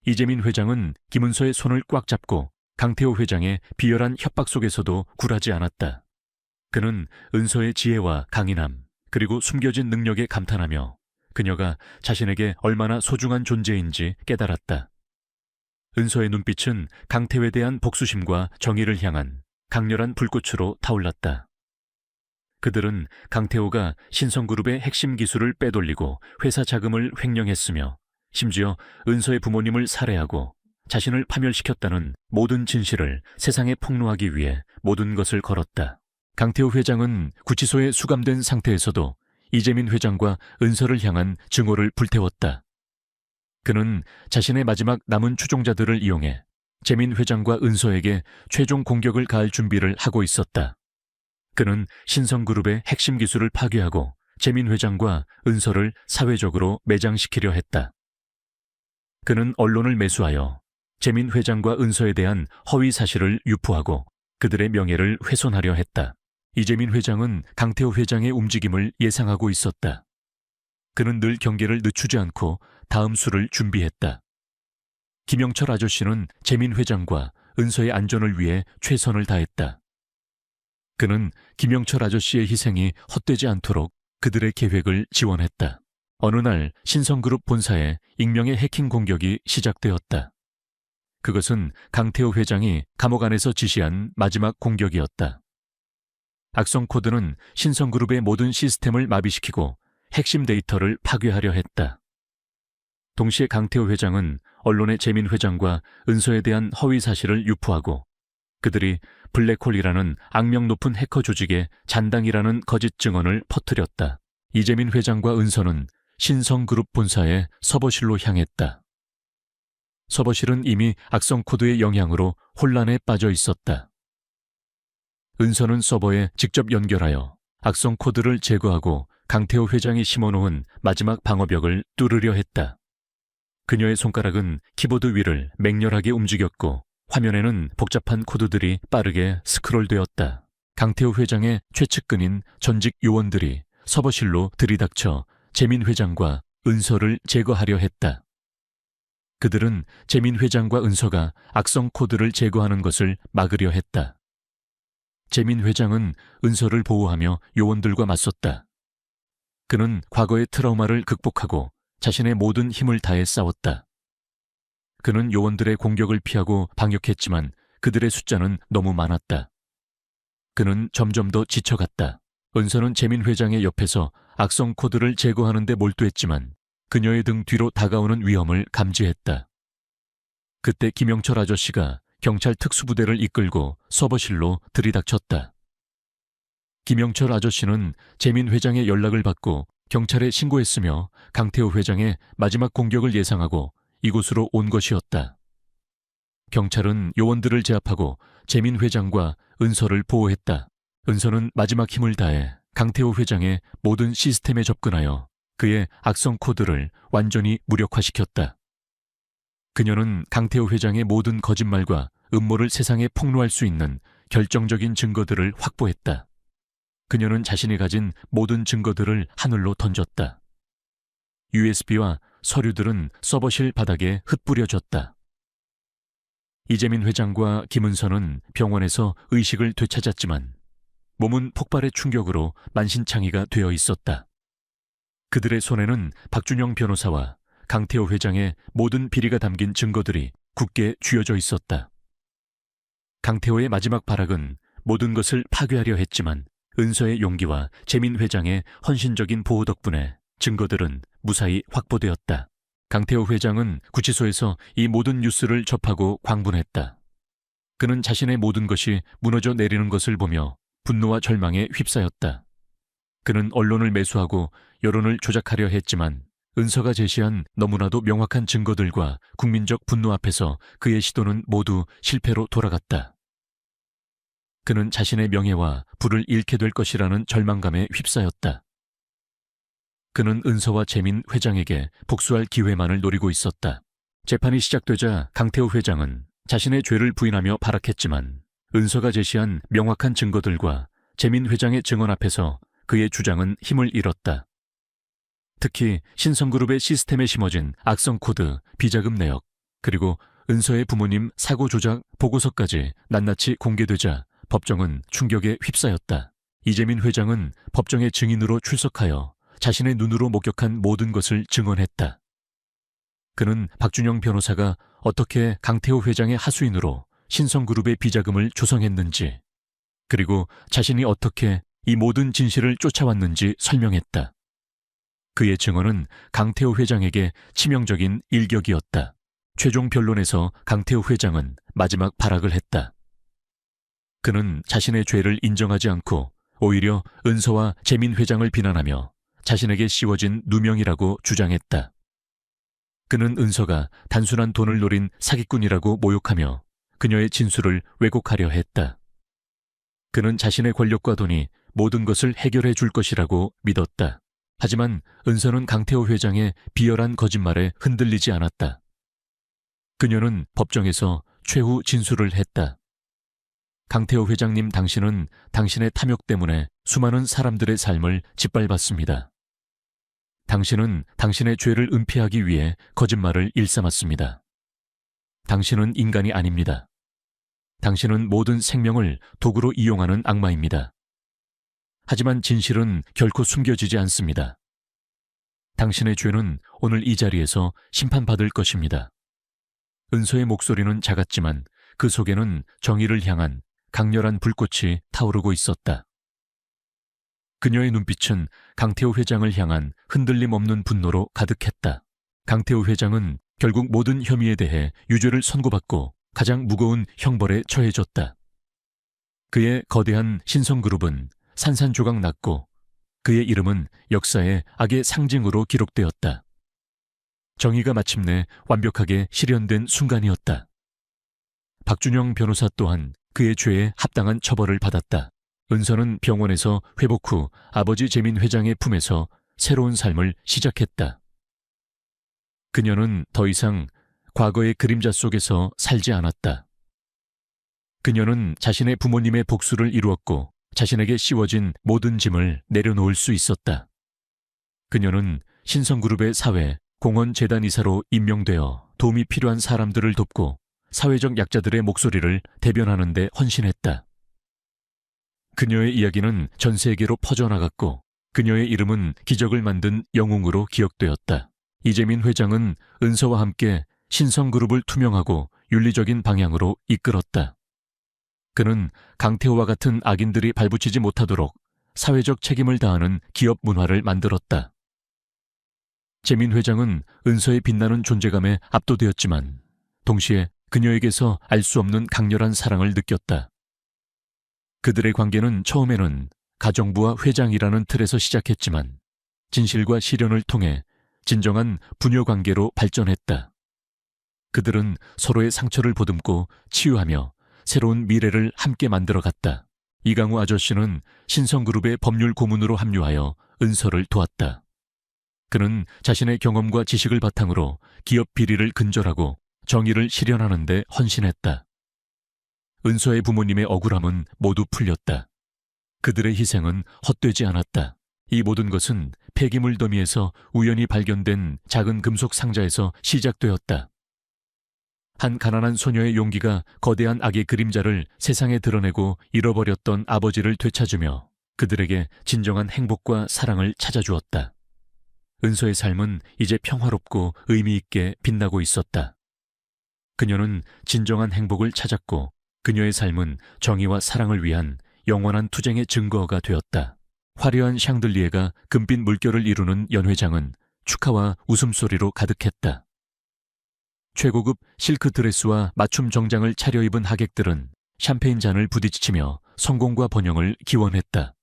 이재민 회장은 김은서의 손을 꽉 잡고 강태호 회장의 비열한 협박 속에서도 굴하지 않았다. 그는 은서의 지혜와 강인함, 그리고 숨겨진 능력에 감탄하며 그녀가 자신에게 얼마나 소중한 존재인지 깨달았다. 은서의 눈빛은 강태호에 대한 복수심과 정의를 향한 강렬한 불꽃으로 타올랐다. 그들은 강태호가 신성그룹의 핵심 기술을 빼돌리고 회사 자금을 횡령했으며 심지어 은서의 부모님을 살해하고 자신을 파멸시켰다는 모든 진실을 세상에 폭로하기 위해 모든 것을 걸었다. 강태호 회장은 구치소에 수감된 상태에서도 이재민 회장과 은서를 향한 증오를 불태웠다. 그는 자신의 마지막 남은 추종자들을 이용해 재민 회장과 은서에게 최종 공격을 가할 준비를 하고 있었다. 그는 신성그룹의 핵심 기술을 파괴하고 재민 회장과 은서를 사회적으로 매장시키려 했다. 그는 언론을 매수하여 재민 회장과 은서에 대한 허위 사실을 유포하고 그들의 명예를 훼손하려 했다. 이재민 회장은 강태호 회장의 움직임을 예상하고 있었다. 그는 늘 경계를 늦추지 않고 다음 수를 준비했다. 김영철 아저씨는 재민 회장과 은서의 안전을 위해 최선을 다했다. 그는 김영철 아저씨의 희생이 헛되지 않도록 그들의 계획을 지원했다. 어느 날 신성그룹 본사에 익명의 해킹 공격이 시작되었다. 그것은 강태호 회장이 감옥 안에서 지시한 마지막 공격이었다. 악성 코드는 신성그룹의 모든 시스템을 마비시키고 핵심 데이터를 파괴하려 했다. 동시에 강태호 회장은 언론에 재민 회장과 은서에 대한 허위 사실을 유포하고 그들이 블랙홀이라는 악명 높은 해커 조직의 잔당이라는 거짓 증언을 퍼뜨렸다. 이재민 회장과 은서는 신성그룹 본사의 서버실로 향했다. 서버실은 이미 악성 코드의 영향으로 혼란에 빠져 있었다. 은서는 서버에 직접 연결하여 악성 코드를 제거하고 강태호 회장이 심어놓은 마지막 방어벽을 뚫으려 했다. 그녀의 손가락은 키보드 위를 맹렬하게 움직였고 화면에는 복잡한 코드들이 빠르게 스크롤되었다. 강태호 회장의 최측근인 전직 요원들이 서버실로 들이닥쳐 재민 회장과 은서를 제거하려 했다. 그들은 재민 회장과 은서가 악성 코드를 제거하는 것을 막으려 했다. 재민 회장은 은서를 보호하며 요원들과 맞섰다. 그는 과거의 트라우마를 극복하고 자신의 모든 힘을 다해 싸웠다. 그는 요원들의 공격을 피하고 방역했지만 그들의 숫자는 너무 많았다. 그는 점점 더 지쳐갔다. 은서는 재민 회장의 옆에서 악성 코드를 제거하는 데 몰두했지만 그녀의 등 뒤로 다가오는 위험을 감지했다. 그때 김영철 아저씨가 경찰 특수부대를 이끌고 서버실로 들이닥쳤다. 김영철 아저씨는 재민 회장의 연락을 받고 경찰에 신고했으며 강태호 회장의 마지막 공격을 예상하고 이곳으로 온 것이었다. 경찰은 요원들을 제압하고 재민 회장과 은서를 보호했다. 은서는 마지막 힘을 다해 강태호 회장의 모든 시스템에 접근하여 그의 악성 코드를 완전히 무력화시켰다. 그녀는 강태호 회장의 모든 거짓말과 음모를 세상에 폭로할 수 있는 결정적인 증거들을 확보했다. 그녀는 자신이 가진 모든 증거들을 하늘로 던졌다. USB와 서류들은 서버실 바닥에 흩뿌려졌다. 이재민 회장과 김은서는 병원에서 의식을 되찾았지만 몸은 폭발의 충격으로 만신창이가 되어 있었다. 그들의 손에는 박준영 변호사와 강태호 회장의 모든 비리가 담긴 증거들이 굳게 쥐어져 있었다. 강태호의 마지막 발악은 모든 것을 파괴하려 했지만 은서의 용기와 재민 회장의 헌신적인 보호 덕분에 증거들은 무사히 확보되었다. 강태호 회장은 구치소에서 이 모든 뉴스를 접하고 광분했다. 그는 자신의 모든 것이 무너져 내리는 것을 보며 분노와 절망에 휩싸였다. 그는 언론을 매수하고 여론을 조작하려 했지만 은서가 제시한 너무나도 명확한 증거들과 국민적 분노 앞에서 그의 시도는 모두 실패로 돌아갔다. 그는 자신의 명예와 부를 잃게 될 것이라는 절망감에 휩싸였다. 그는 은서와 재민 회장에게 복수할 기회만을 노리고 있었다. 재판이 시작되자 강태호 회장은 자신의 죄를 부인하며 발악했지만 은서가 제시한 명확한 증거들과 재민 회장의 증언 앞에서 그의 주장은 힘을 잃었다. 특히 신성그룹의 시스템에 심어진 악성 코드, 비자금 내역, 그리고 은서의 부모님 사고 조작 보고서까지 낱낱이 공개되자 법정은 충격에 휩싸였다. 이재민 회장은 법정의 증인으로 출석하여 자신의 눈으로 목격한 모든 것을 증언했다. 그는 박준영 변호사가 어떻게 강태호 회장의 하수인으로 신성그룹의 비자금을 조성했는지, 그리고 자신이 어떻게 이 모든 진실을 쫓아왔는지 설명했다. 그의 증언은 강태호 회장에게 치명적인 일격이었다. 최종 변론에서 강태호 회장은 마지막 발악을 했다. 그는 자신의 죄를 인정하지 않고 오히려 은서와 재민 회장을 비난하며 자신에게 씌워진 누명이라고 주장했다. 그는 은서가 단순한 돈을 노린 사기꾼이라고 모욕하며 그녀의 진술을 왜곡하려 했다. 그는 자신의 권력과 돈이 모든 것을 해결해 줄 것이라고 믿었다. 하지만 은서는 강태호 회장의 비열한 거짓말에 흔들리지 않았다. 그녀는 법정에서 최후 진술을 했다. 강태호 회장님, 당신은 당신의 탐욕 때문에 수많은 사람들의 삶을 짓밟았습니다. 당신은 당신의 죄를 은폐하기 위해 거짓말을 일삼았습니다. 당신은 인간이 아닙니다. 당신은 모든 생명을 도구로 이용하는 악마입니다. 하지만 진실은 결코 숨겨지지 않습니다. 당신의 죄는 오늘 이 자리에서 심판받을 것입니다. 은서의 목소리는 작았지만 그 속에는 정의를 향한 강렬한 불꽃이 타오르고 있었다. 그녀의 눈빛은 강태호 회장을 향한 흔들림 없는 분노로 가득했다. 강태우 회장은 결국 모든 혐의에 대해 유죄를 선고받고 가장 무거운 형벌에 처해졌다. 그의 거대한 신성그룹은 산산조각 났고 그의 이름은 역사의 악의 상징으로 기록되었다. 정의가 마침내 완벽하게 실현된 순간이었다. 박준영 변호사 또한 그의 죄에 합당한 처벌을 받았다. 은서는 병원에서 회복 후 아버지 재민 회장의 품에서 새로운 삶을 시작했다. 그녀는 더 이상 과거의 그림자 속에서 살지 않았다. 그녀는 자신의 부모님의 복수를 이루었고 자신에게 씌워진 모든 짐을 내려놓을 수 있었다. 그녀는 신성그룹의 사회 공헌재단 이사로 임명되어 도움이 필요한 사람들을 돕고 사회적 약자들의 목소리를 대변하는 데 헌신했다. 그녀의 이야기는 전 세계로 퍼져나갔고 그녀의 이름은 기적을 만든 영웅으로 기억되었다. 이재민 회장은 은서와 함께 신성그룹을 투명하고 윤리적인 방향으로 이끌었다. 그는 강태호와 같은 악인들이 발붙이지 못하도록 사회적 책임을 다하는 기업 문화를 만들었다. 재민 회장은 은서의 빛나는 존재감에 압도되었지만 동시에 그녀에게서 알 수 없는 강렬한 사랑을 느꼈다. 그들의 관계는 처음에는 가정부와 회장이라는 틀에서 시작했지만 진실과 실현을 통해 진정한 부녀 관계로 발전했다. 그들은 서로의 상처를 보듬고 치유하며 새로운 미래를 함께 만들어갔다. 이강우 아저씨는 신성그룹의 법률 고문으로 합류하여 은서를 도왔다. 그는 자신의 경험과 지식을 바탕으로 기업 비리를 근절하고 정의를 실현하는 데 헌신했다. 은서의 부모님의 억울함은 모두 풀렸다. 그들의 희생은 헛되지 않았다. 이 모든 것은 폐기물 더미에서 우연히 발견된 작은 금속 상자에서 시작되었다. 한 가난한 소녀의 용기가 거대한 악의 그림자를 세상에 드러내고 잃어버렸던 아버지를 되찾으며 그들에게 진정한 행복과 사랑을 찾아주었다. 은서의 삶은 이제 평화롭고 의미 있게 빛나고 있었다. 그녀는 진정한 행복을 찾았고 그녀의 삶은 정의와 사랑을 위한 영원한 투쟁의 증거가 되었다. 화려한 샹들리에가 금빛 물결을 이루는 연회장은 축하와 웃음소리로 가득했다. 최고급 실크 드레스와 맞춤 정장을 차려입은 하객들은 샴페인 잔을 부딪히며 성공과 번영을 기원했다.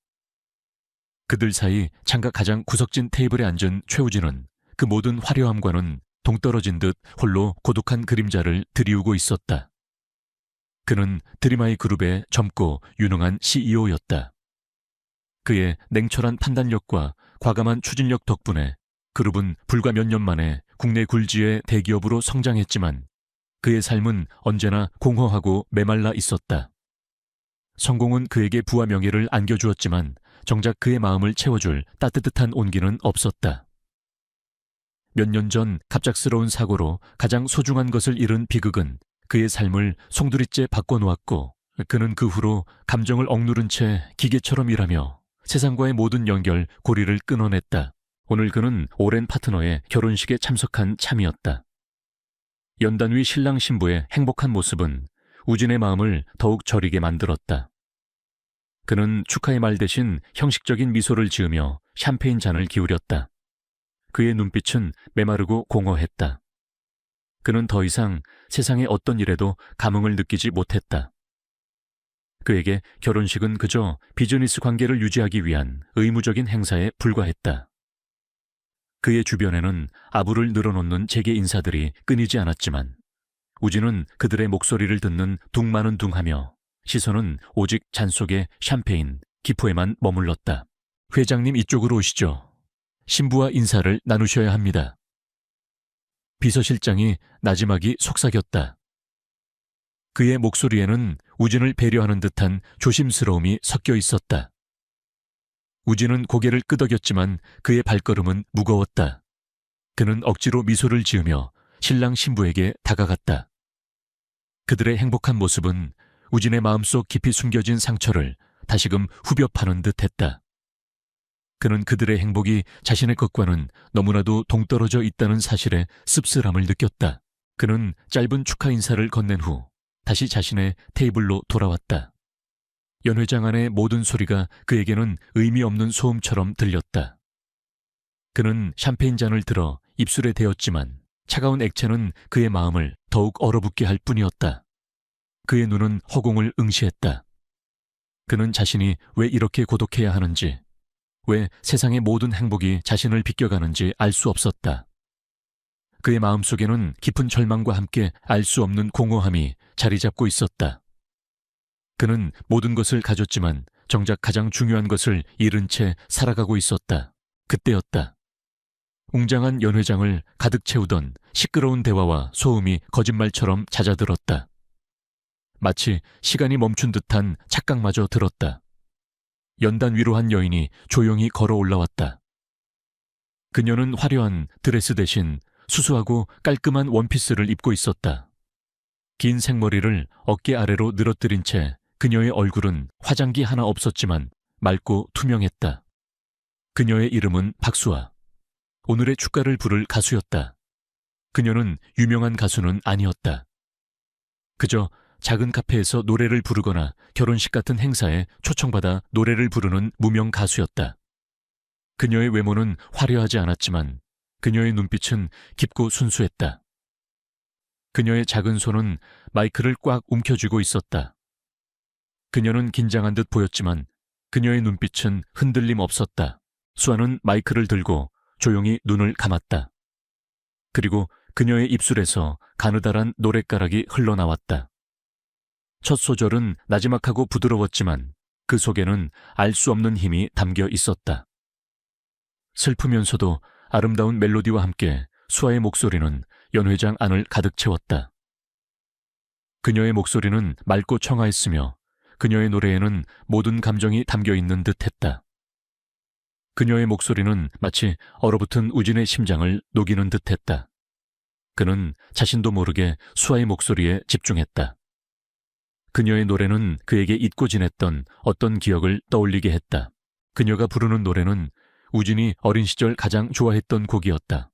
그들 사이 창가 가장 구석진 테이블에 앉은 최우진은 그 모든 화려함과는 동떨어진 듯 홀로 고독한 그림자를 드리우고 있었다. 그는 드림아이 그룹의 젊고 유능한 CEO였다. 그의 냉철한 판단력과 과감한 추진력 덕분에 그룹은 불과 몇 년 만에 국내 굴지의 대기업으로 성장했지만 그의 삶은 언제나 공허하고 메말라 있었다. 성공은 그에게 부와 명예를 안겨주었지만 정작 그의 마음을 채워줄 따뜻한 온기는 없었다. 몇 년 전 갑작스러운 사고로 가장 소중한 것을 잃은 비극은 그의 삶을 송두리째 바꿔놓았고 그는 그 후로 감정을 억누른 채 기계처럼 일하며 세상과의 모든 연결, 고리를 끊어냈다. 오늘 그는 오랜 파트너의 결혼식에 참석한 참이었다. 연단 위 신랑 신부의 행복한 모습은 우진의 마음을 더욱 저리게 만들었다. 그는 축하의 말 대신 형식적인 미소를 지으며 샴페인 잔을 기울였다. 그의 눈빛은 메마르고 공허했다. 그는 더 이상 세상의 어떤 일에도 감흥을 느끼지 못했다. 그에게 결혼식은 그저 비즈니스 관계를 유지하기 위한 의무적인 행사에 불과했다. 그의 주변에는 아부를 늘어놓는 재계 인사들이 끊이지 않았지만 우진은 그들의 목소리를 듣는 둥마는둥하며 시선은 오직 잔 속의 샴페인, 기포에만 머물렀다. 회장님 이쪽으로 오시죠. 신부와 인사를 나누셔야 합니다. 비서실장이 나지막이 속삭였다. 그의 목소리에는 우진을 배려하는 듯한 조심스러움이 섞여 있었다. 우진은 고개를 끄덕였지만 그의 발걸음은 무거웠다. 그는 억지로 미소를 지으며 신랑 신부에게 다가갔다. 그들의 행복한 모습은 우진의 마음속 깊이 숨겨진 상처를 다시금 후벼 파는 듯했다. 그는 그들의 행복이 자신의 것과는 너무나도 동떨어져 있다는 사실에 씁쓸함을 느꼈다. 그는 짧은 축하 인사를 건넨 후 다시 자신의 테이블로 돌아왔다. 연 회장 안의 모든 소리가 그에게는 의미 없는 소음처럼 들렸다. 그는 샴페인 잔을 들어 입술에 대었지만 차가운 액체는 그의 마음을 더욱 얼어붙게 할 뿐이었다. 그의 눈은 허공을 응시했다. 그는 자신이 왜 이렇게 고독해야 하는지, 왜 세상의 모든 행복이 자신을 비껴가는지 알 수 없었다. 그의 마음속에는 깊은 절망과 함께 알 수 없는 공허함이 자리 잡고 있었다. 그는 모든 것을 가졌지만 정작 가장 중요한 것을 잃은 채 살아가고 있었다. 그때였다. 웅장한 연회장을 가득 채우던 시끄러운 대화와 소음이 거짓말처럼 잦아들었다. 마치 시간이 멈춘 듯한 착각마저 들었다. 연단 위로 한 여인이 조용히 걸어 올라왔다. 그녀는 화려한 드레스 대신 수수하고 깔끔한 원피스를 입고 있었다. 긴 생머리를 어깨 아래로 늘어뜨린 채 그녀의 얼굴은 화장기 하나 없었지만 맑고 투명했다. 그녀의 이름은 박수아. 오늘의 축가를 부를 가수였다. 그녀는 유명한 가수는 아니었다. 그저 작은 카페에서 노래를 부르거나 결혼식 같은 행사에 초청받아 노래를 부르는 무명 가수였다. 그녀의 외모는 화려하지 않았지만 그녀의 눈빛은 깊고 순수했다. 그녀의 작은 손은 마이크를 꽉 움켜쥐고 있었다. 그녀는 긴장한 듯 보였지만 그녀의 눈빛은 흔들림 없었다. 수아는 마이크를 들고 조용히 눈을 감았다. 그리고 그녀의 입술에서 가느다란 노랫가락이 흘러나왔다. 첫 소절은 나지막하고 부드러웠지만 그 속에는 알 수 없는 힘이 담겨 있었다. 슬프면서도 아름다운 멜로디와 함께 수아의 목소리는 연회장 안을 가득 채웠다. 그녀의 목소리는 맑고 청아했으며 그녀의 노래에는 모든 감정이 담겨 있는 듯했다. 그녀의 목소리는 마치 얼어붙은 우진의 심장을 녹이는 듯했다. 그는 자신도 모르게 수아의 목소리에 집중했다. 그녀의 노래는 그에게 잊고 지냈던 어떤 기억을 떠올리게 했다. 그녀가 부르는 노래는 우진이 어린 시절 가장 좋아했던 곡이었다.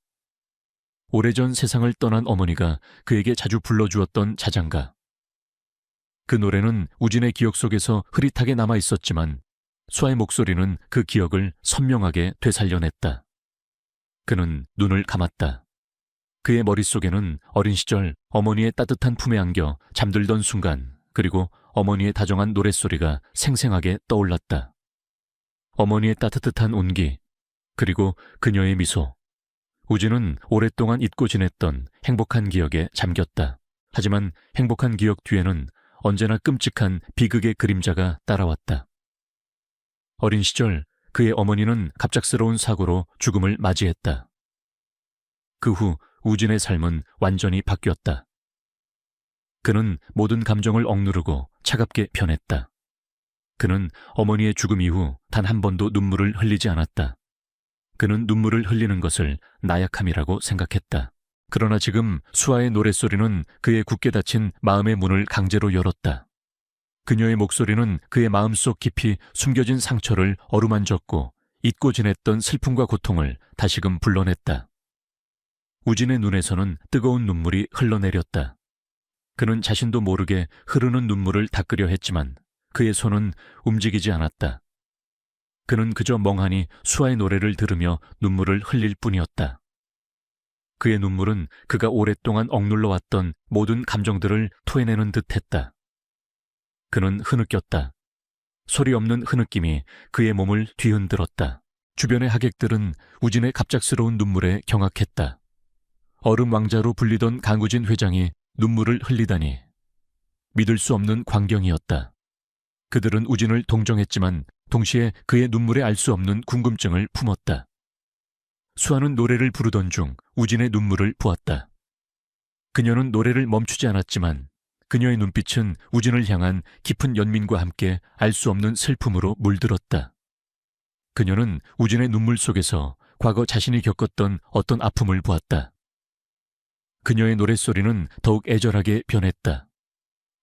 오래전 세상을 떠난 어머니가 그에게 자주 불러주었던 자장가. 그 노래는 우진의 기억 속에서 흐릿하게 남아 있었지만 수아의 목소리는 그 기억을 선명하게 되살려냈다. 그는 눈을 감았다. 그의 머릿속에는 어린 시절 어머니의 따뜻한 품에 안겨 잠들던 순간, 그리고 어머니의 다정한 노랫소리가 생생하게 떠올랐다. 어머니의 따뜻한 온기, 그리고 그녀의 미소. 우진은 오랫동안 잊고 지냈던 행복한 기억에 잠겼다. 하지만 행복한 기억 뒤에는 언제나 끔찍한 비극의 그림자가 따라왔다. 어린 시절 그의 어머니는 갑작스러운 사고로 죽음을 맞이했다. 그 후 우진의 삶은 완전히 바뀌었다. 그는 모든 감정을 억누르고 차갑게 변했다. 그는 어머니의 죽음 이후 단 한 번도 눈물을 흘리지 않았다. 그는 눈물을 흘리는 것을 나약함이라고 생각했다. 그러나 지금 수아의 노랫소리는 그의 굳게 닫힌 마음의 문을 강제로 열었다. 그녀의 목소리는 그의 마음속 깊이 숨겨진 상처를 어루만졌고 잊고 지냈던 슬픔과 고통을 다시금 불러냈다. 우진의 눈에서는 뜨거운 눈물이 흘러내렸다. 그는 자신도 모르게 흐르는 눈물을 닦으려 했지만 그의 손은 움직이지 않았다. 그는 그저 멍하니 수아의 노래를 들으며 눈물을 흘릴 뿐이었다. 그의 눈물은 그가 오랫동안 억눌러 왔던 모든 감정들을 토해내는 듯했다. 그는 흐느꼈다. 소리 없는 흐느낌이 그의 몸을 뒤흔들었다. 주변의 하객들은 우진의 갑작스러운 눈물에 경악했다. 얼음 왕자로 불리던 강우진 회장이 눈물을 흘리다니. 믿을 수 없는 광경이었다. 그들은 우진을 동정했지만 동시에 그의 눈물에 알 수 없는 궁금증을 품었다. 수아는 노래를 부르던 중 우진의 눈물을 보았다. 그녀는 노래를 멈추지 않았지만 그녀의 눈빛은 우진을 향한 깊은 연민과 함께 알 수 없는 슬픔으로 물들었다. 그녀는 우진의 눈물 속에서 과거 자신이 겪었던 어떤 아픔을 보았다. 그녀의 노랫소리는 더욱 애절하게 변했다.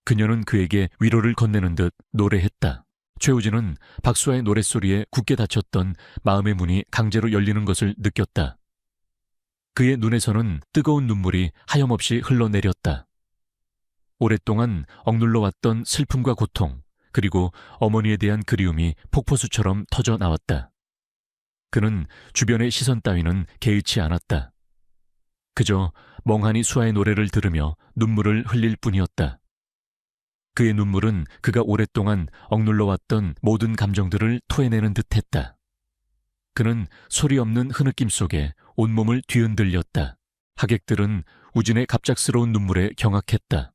그녀는 그에게 위로를 건네는 듯 노래했다. 최우진은 박수아의 노랫소리에 굳게 닫혔던 마음의 문이 강제로 열리는 것을 느꼈다. 그의 눈에서는 뜨거운 눈물이 하염없이 흘러내렸다. 오랫동안 억눌러왔던 슬픔과 고통, 그리고 어머니에 대한 그리움이 폭포수처럼 터져 나왔다. 그는 주변의 시선 따위는 개의치 않았다. 그저 멍하니 수아의 노래를 들으며 눈물을 흘릴 뿐이었다. 그의 눈물은 그가 오랫동안 억눌러왔던 모든 감정들을 토해내는 듯했다. 그는 소리 없는 흐느낌 속에 온몸을 뒤흔들렸다. 하객들은 우진의 갑작스러운 눈물에 경악했다.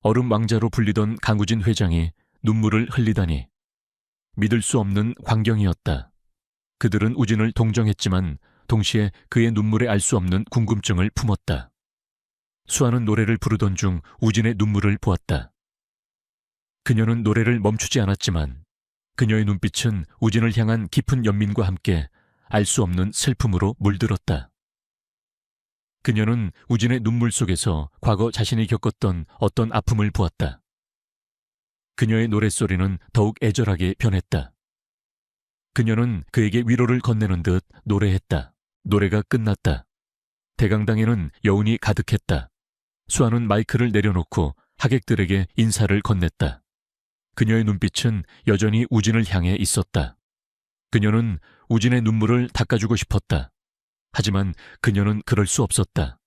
얼음 왕자로 불리던 강우진 회장이 눈물을 흘리다니. 믿을 수 없는 광경이었다. 그들은 우진을 동정했지만 동시에 그의 눈물에 알 수 없는 궁금증을 품었다. 수아는 노래를 부르던 중 우진의 눈물을 보았다. 그녀는 노래를 멈추지 않았지만 그녀의 눈빛은 우진을 향한 깊은 연민과 함께 알 수 없는 슬픔으로 물들었다. 그녀는 우진의 눈물 속에서 과거 자신이 겪었던 어떤 아픔을 보았다. 그녀의 노랫소리는 더욱 애절하게 변했다. 그녀는 그에게 위로를 건네는 듯 노래했다. 노래가 끝났다. 대강당에는 여운이 가득했다. 수아는 마이크를 내려놓고 하객들에게 인사를 건넸다. 그녀의 눈빛은 여전히 우진을 향해 있었다. 그녀는 우진의 눈물을 닦아주고 싶었다. 하지만 그녀는 그럴 수 없었다.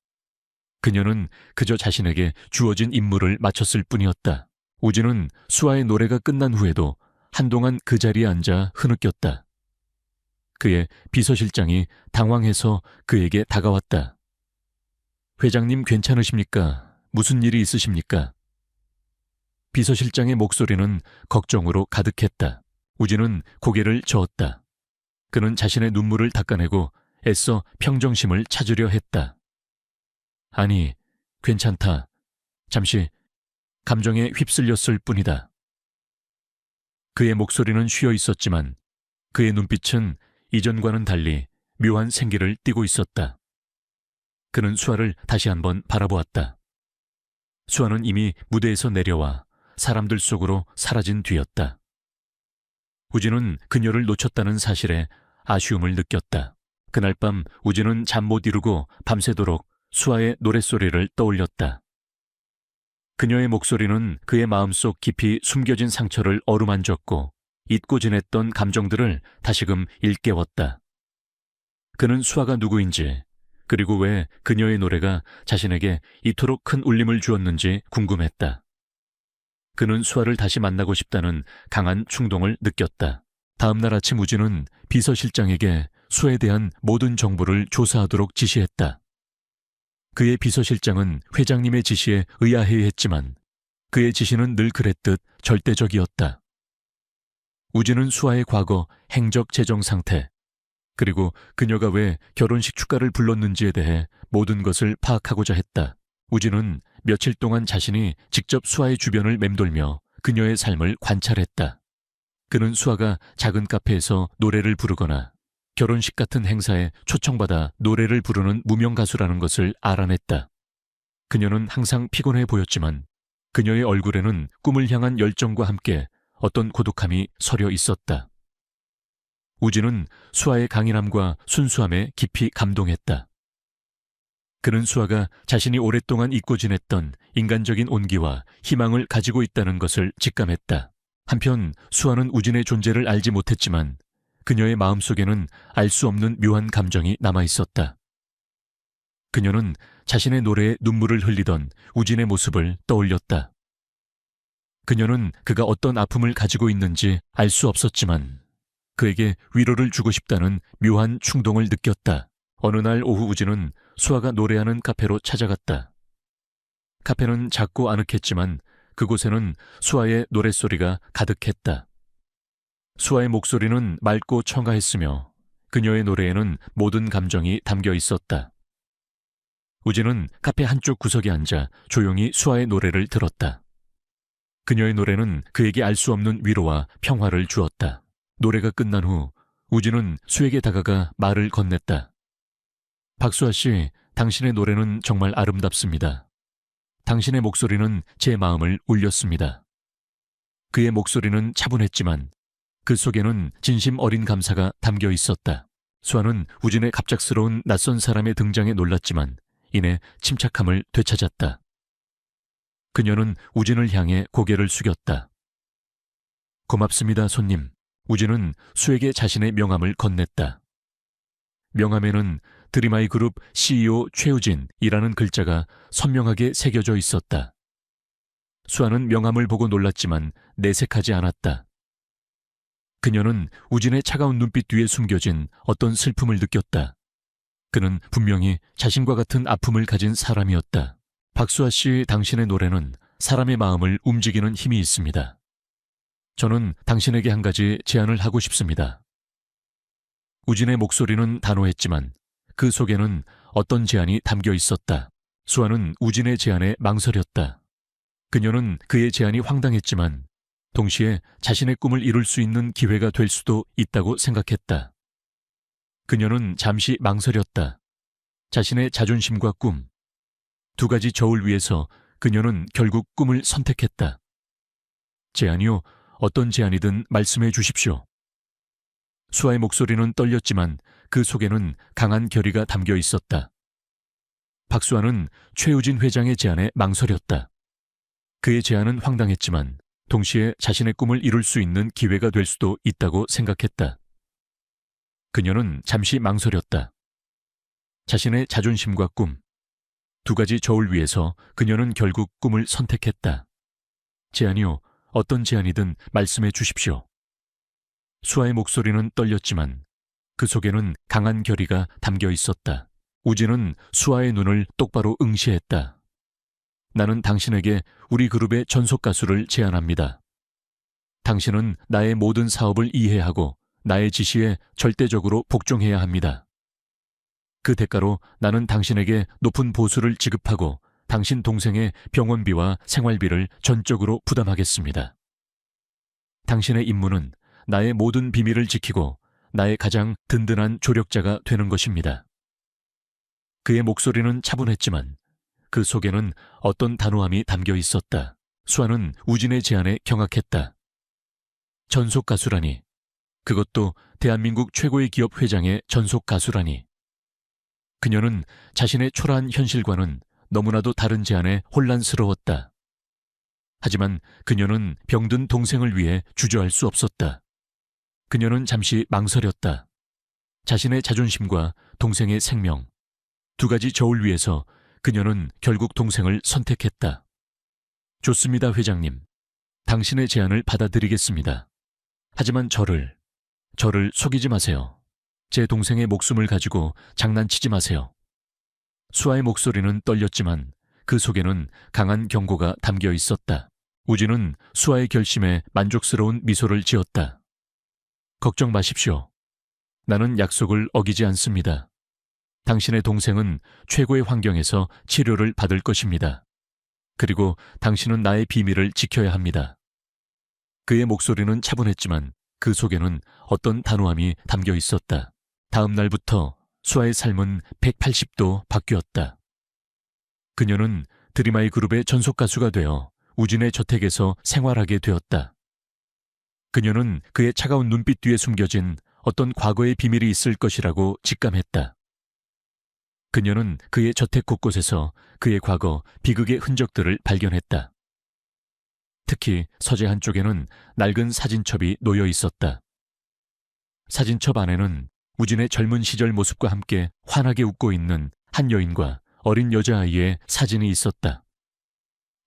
그녀는 그저 자신에게 주어진 임무를 마쳤을 뿐이었다. 우진은 수아의 노래가 끝난 후에도 한동안 그 자리에 앉아 흐느꼈다. 그의 비서실장이 당황해서 그에게 다가왔다. 회장님 괜찮으십니까? 무슨 일이 있으십니까? 비서실장의 목소리는 걱정으로 가득했다. 우진은 고개를 저었다. 그는 자신의 눈물을 닦아내고 애써 평정심을 찾으려 했다. 아니, 괜찮다. 잠시 감정에 휩쓸렸을 뿐이다. 그의 목소리는 쉬어 있었지만 그의 눈빛은 이전과는 달리 묘한 생기를 띠고 있었다. 그는 수아를 다시 한번 바라보았다. 수아는 이미 무대에서 내려와 사람들 속으로 사라진 뒤였다. 우진은 그녀를 놓쳤다는 사실에 아쉬움을 느꼈다. 그날 밤 우진은 잠 못 이루고 밤새도록 수아의 노랫소리를 떠올렸다. 그녀의 목소리는 그의 마음속 깊이 숨겨진 상처를 어루만졌고 잊고 지냈던 감정들을 다시금 일깨웠다. 그는 수아가 누구인지, 그리고 왜 그녀의 노래가 자신에게 이토록 큰 울림을 주었는지 궁금했다. 그는 수아를 다시 만나고 싶다는 강한 충동을 느꼈다. 다음 날 아침 우진은 비서실장에게 수아에 대한 모든 정보를 조사하도록 지시했다. 그의 비서실장은 회장님의 지시에 의아해했지만 그의 지시는 늘 그랬듯 절대적이었다. 우진은 수아의 과거, 행적, 재정 상태, 그리고 그녀가 왜 결혼식 축가를 불렀는지에 대해 모든 것을 파악하고자 했다. 우진은 며칠 동안 자신이 직접 수아의 주변을 맴돌며 그녀의 삶을 관찰했다. 그는 수아가 작은 카페에서 노래를 부르거나 결혼식 같은 행사에 초청받아 노래를 부르는 무명 가수라는 것을 알아냈다. 그녀는 항상 피곤해 보였지만 그녀의 얼굴에는 꿈을 향한 열정과 함께 어떤 고독함이 서려 있었다. 우진은 수아의 강인함과 순수함에 깊이 감동했다. 그는 수아가 자신이 오랫동안 잊고 지냈던 인간적인 온기와 희망을 가지고 있다는 것을 직감했다. 한편 수아는 우진의 존재를 알지 못했지만 그녀의 마음속에는 알 수 없는 묘한 감정이 남아있었다. 그녀는 자신의 노래에 눈물을 흘리던 우진의 모습을 떠올렸다. 그녀는 그가 어떤 아픔을 가지고 있는지 알 수 없었지만 그에게 위로를 주고 싶다는 묘한 충동을 느꼈다. 어느 날 오후 우진은 수아가 노래하는 카페로 찾아갔다. 카페는 작고 아늑했지만 그곳에는 수아의 노랫소리가 가득했다. 수아의 목소리는 맑고 청아했으며 그녀의 노래에는 모든 감정이 담겨 있었다. 우진은 카페 한쪽 구석에 앉아 조용히 수아의 노래를 들었다. 그녀의 노래는 그에게 알 수 없는 위로와 평화를 주었다. 노래가 끝난 후 우진은 수에게 다가가 말을 건넸다. 박수아 씨, 당신의 노래는 정말 아름답습니다. 당신의 목소리는 제 마음을 울렸습니다. 그의 목소리는 차분했지만 그 속에는 진심 어린 감사가 담겨 있었다. 수아는 우진의 갑작스러운 낯선 사람의 등장에 놀랐지만 이내 침착함을 되찾았다. 그녀는 우진을 향해 고개를 숙였다. 고맙습니다, 손님. 우진은 수에게 자신의 명함을 건넸다. 명함에는 드림아이 그룹 CEO 최우진이라는 글자가 선명하게 새겨져 있었다. 수아는 명함을 보고 놀랐지만 내색하지 않았다. 그녀는 우진의 차가운 눈빛 뒤에 숨겨진 어떤 슬픔을 느꼈다. 그는 분명히 자신과 같은 아픔을 가진 사람이었다. 박수아 씨, 당신의 노래는 사람의 마음을 움직이는 힘이 있습니다. 저는 당신에게 한 가지 제안을 하고 싶습니다. 우진의 목소리는 단호했지만 그 속에는 어떤 제안이 담겨 있었다. 수아는 우진의 제안에 망설였다. 그녀는 그의 제안이 황당했지만 동시에 자신의 꿈을 이룰 수 있는 기회가 될 수도 있다고 생각했다. 그녀는 잠시 망설였다. 자신의 자존심과 꿈, 두 가지 저울 위에서 그녀는 결국 꿈을 선택했다. 제안이요, 어떤 제안이든 말씀해 주십시오. 수아의 목소리는 떨렸지만 그 속에는 강한 결의가 담겨 있었다. 박수아는 최우진 회장의 제안에 망설였다. 그의 제안은 황당했지만 동시에 자신의 꿈을 이룰 수 있는 기회가 될 수도 있다고 생각했다. 그녀는 잠시 망설였다. 자신의 자존심과 꿈, 두 가지 저울 위에서 그녀는 결국 꿈을 선택했다. 제안이요, 어떤 제안이든 말씀해 주십시오. 수아의 목소리는 떨렸지만 그 속에는 강한 결의가 담겨 있었다. 우진은 수아의 눈을 똑바로 응시했다. 나는 당신에게 우리 그룹의 전속 가수를 제안합니다. 당신은 나의 모든 사업을 이해하고 나의 지시에 절대적으로 복종해야 합니다. 그 대가로 나는 당신에게 높은 보수를 지급하고 당신 동생의 병원비와 생활비를 전적으로 부담하겠습니다. 당신의 임무는 나의 모든 비밀을 지키고 나의 가장 든든한 조력자가 되는 것입니다. 그의 목소리는 차분했지만 그 속에는 어떤 단호함이 담겨 있었다. 수아는 우진의 제안에 경악했다. 전속 가수라니, 그것도 대한민국 최고의 기업 회장의 전속 가수라니. 그녀는 자신의 초라한 현실과는 너무나도 다른 제안에 혼란스러웠다. 하지만 그녀는 병든 동생을 위해 주저할 수 없었다. 그녀는 잠시 망설였다. 자신의 자존심과 동생의 생명, 두 가지 저울 위에서 그녀는 결국 동생을 선택했다. 좋습니다, 회장님. 당신의 제안을 받아들이겠습니다. 하지만 저를 속이지 마세요. 제 동생의 목숨을 가지고 장난치지 마세요. 수아의 목소리는 떨렸지만 그 속에는 강한 경고가 담겨 있었다. 우진은 수아의 결심에 만족스러운 미소를 지었다. 걱정 마십시오. 나는 약속을 어기지 않습니다. 당신의 동생은 최고의 환경에서 치료를 받을 것입니다. 그리고 당신은 나의 비밀을 지켜야 합니다. 그의 목소리는 차분했지만 그 속에는 어떤 단호함이 담겨 있었다. 다음 날부터 수아의 삶은 180도 바뀌었다. 그녀는 드림아이 그룹의 전속 가수가 되어 우진의 저택에서 생활하게 되었다. 그녀는 그의 차가운 눈빛 뒤에 숨겨진 어떤 과거의 비밀이 있을 것이라고 직감했다. 그녀는 그의 저택 곳곳에서 그의 과거 비극의 흔적들을 발견했다. 특히 서재 한쪽에는 낡은 사진첩이 놓여 있었다. 사진첩 안에는 우진의 젊은 시절 모습과 함께 환하게 웃고 있는 한 여인과 어린 여자아이의 사진이 있었다.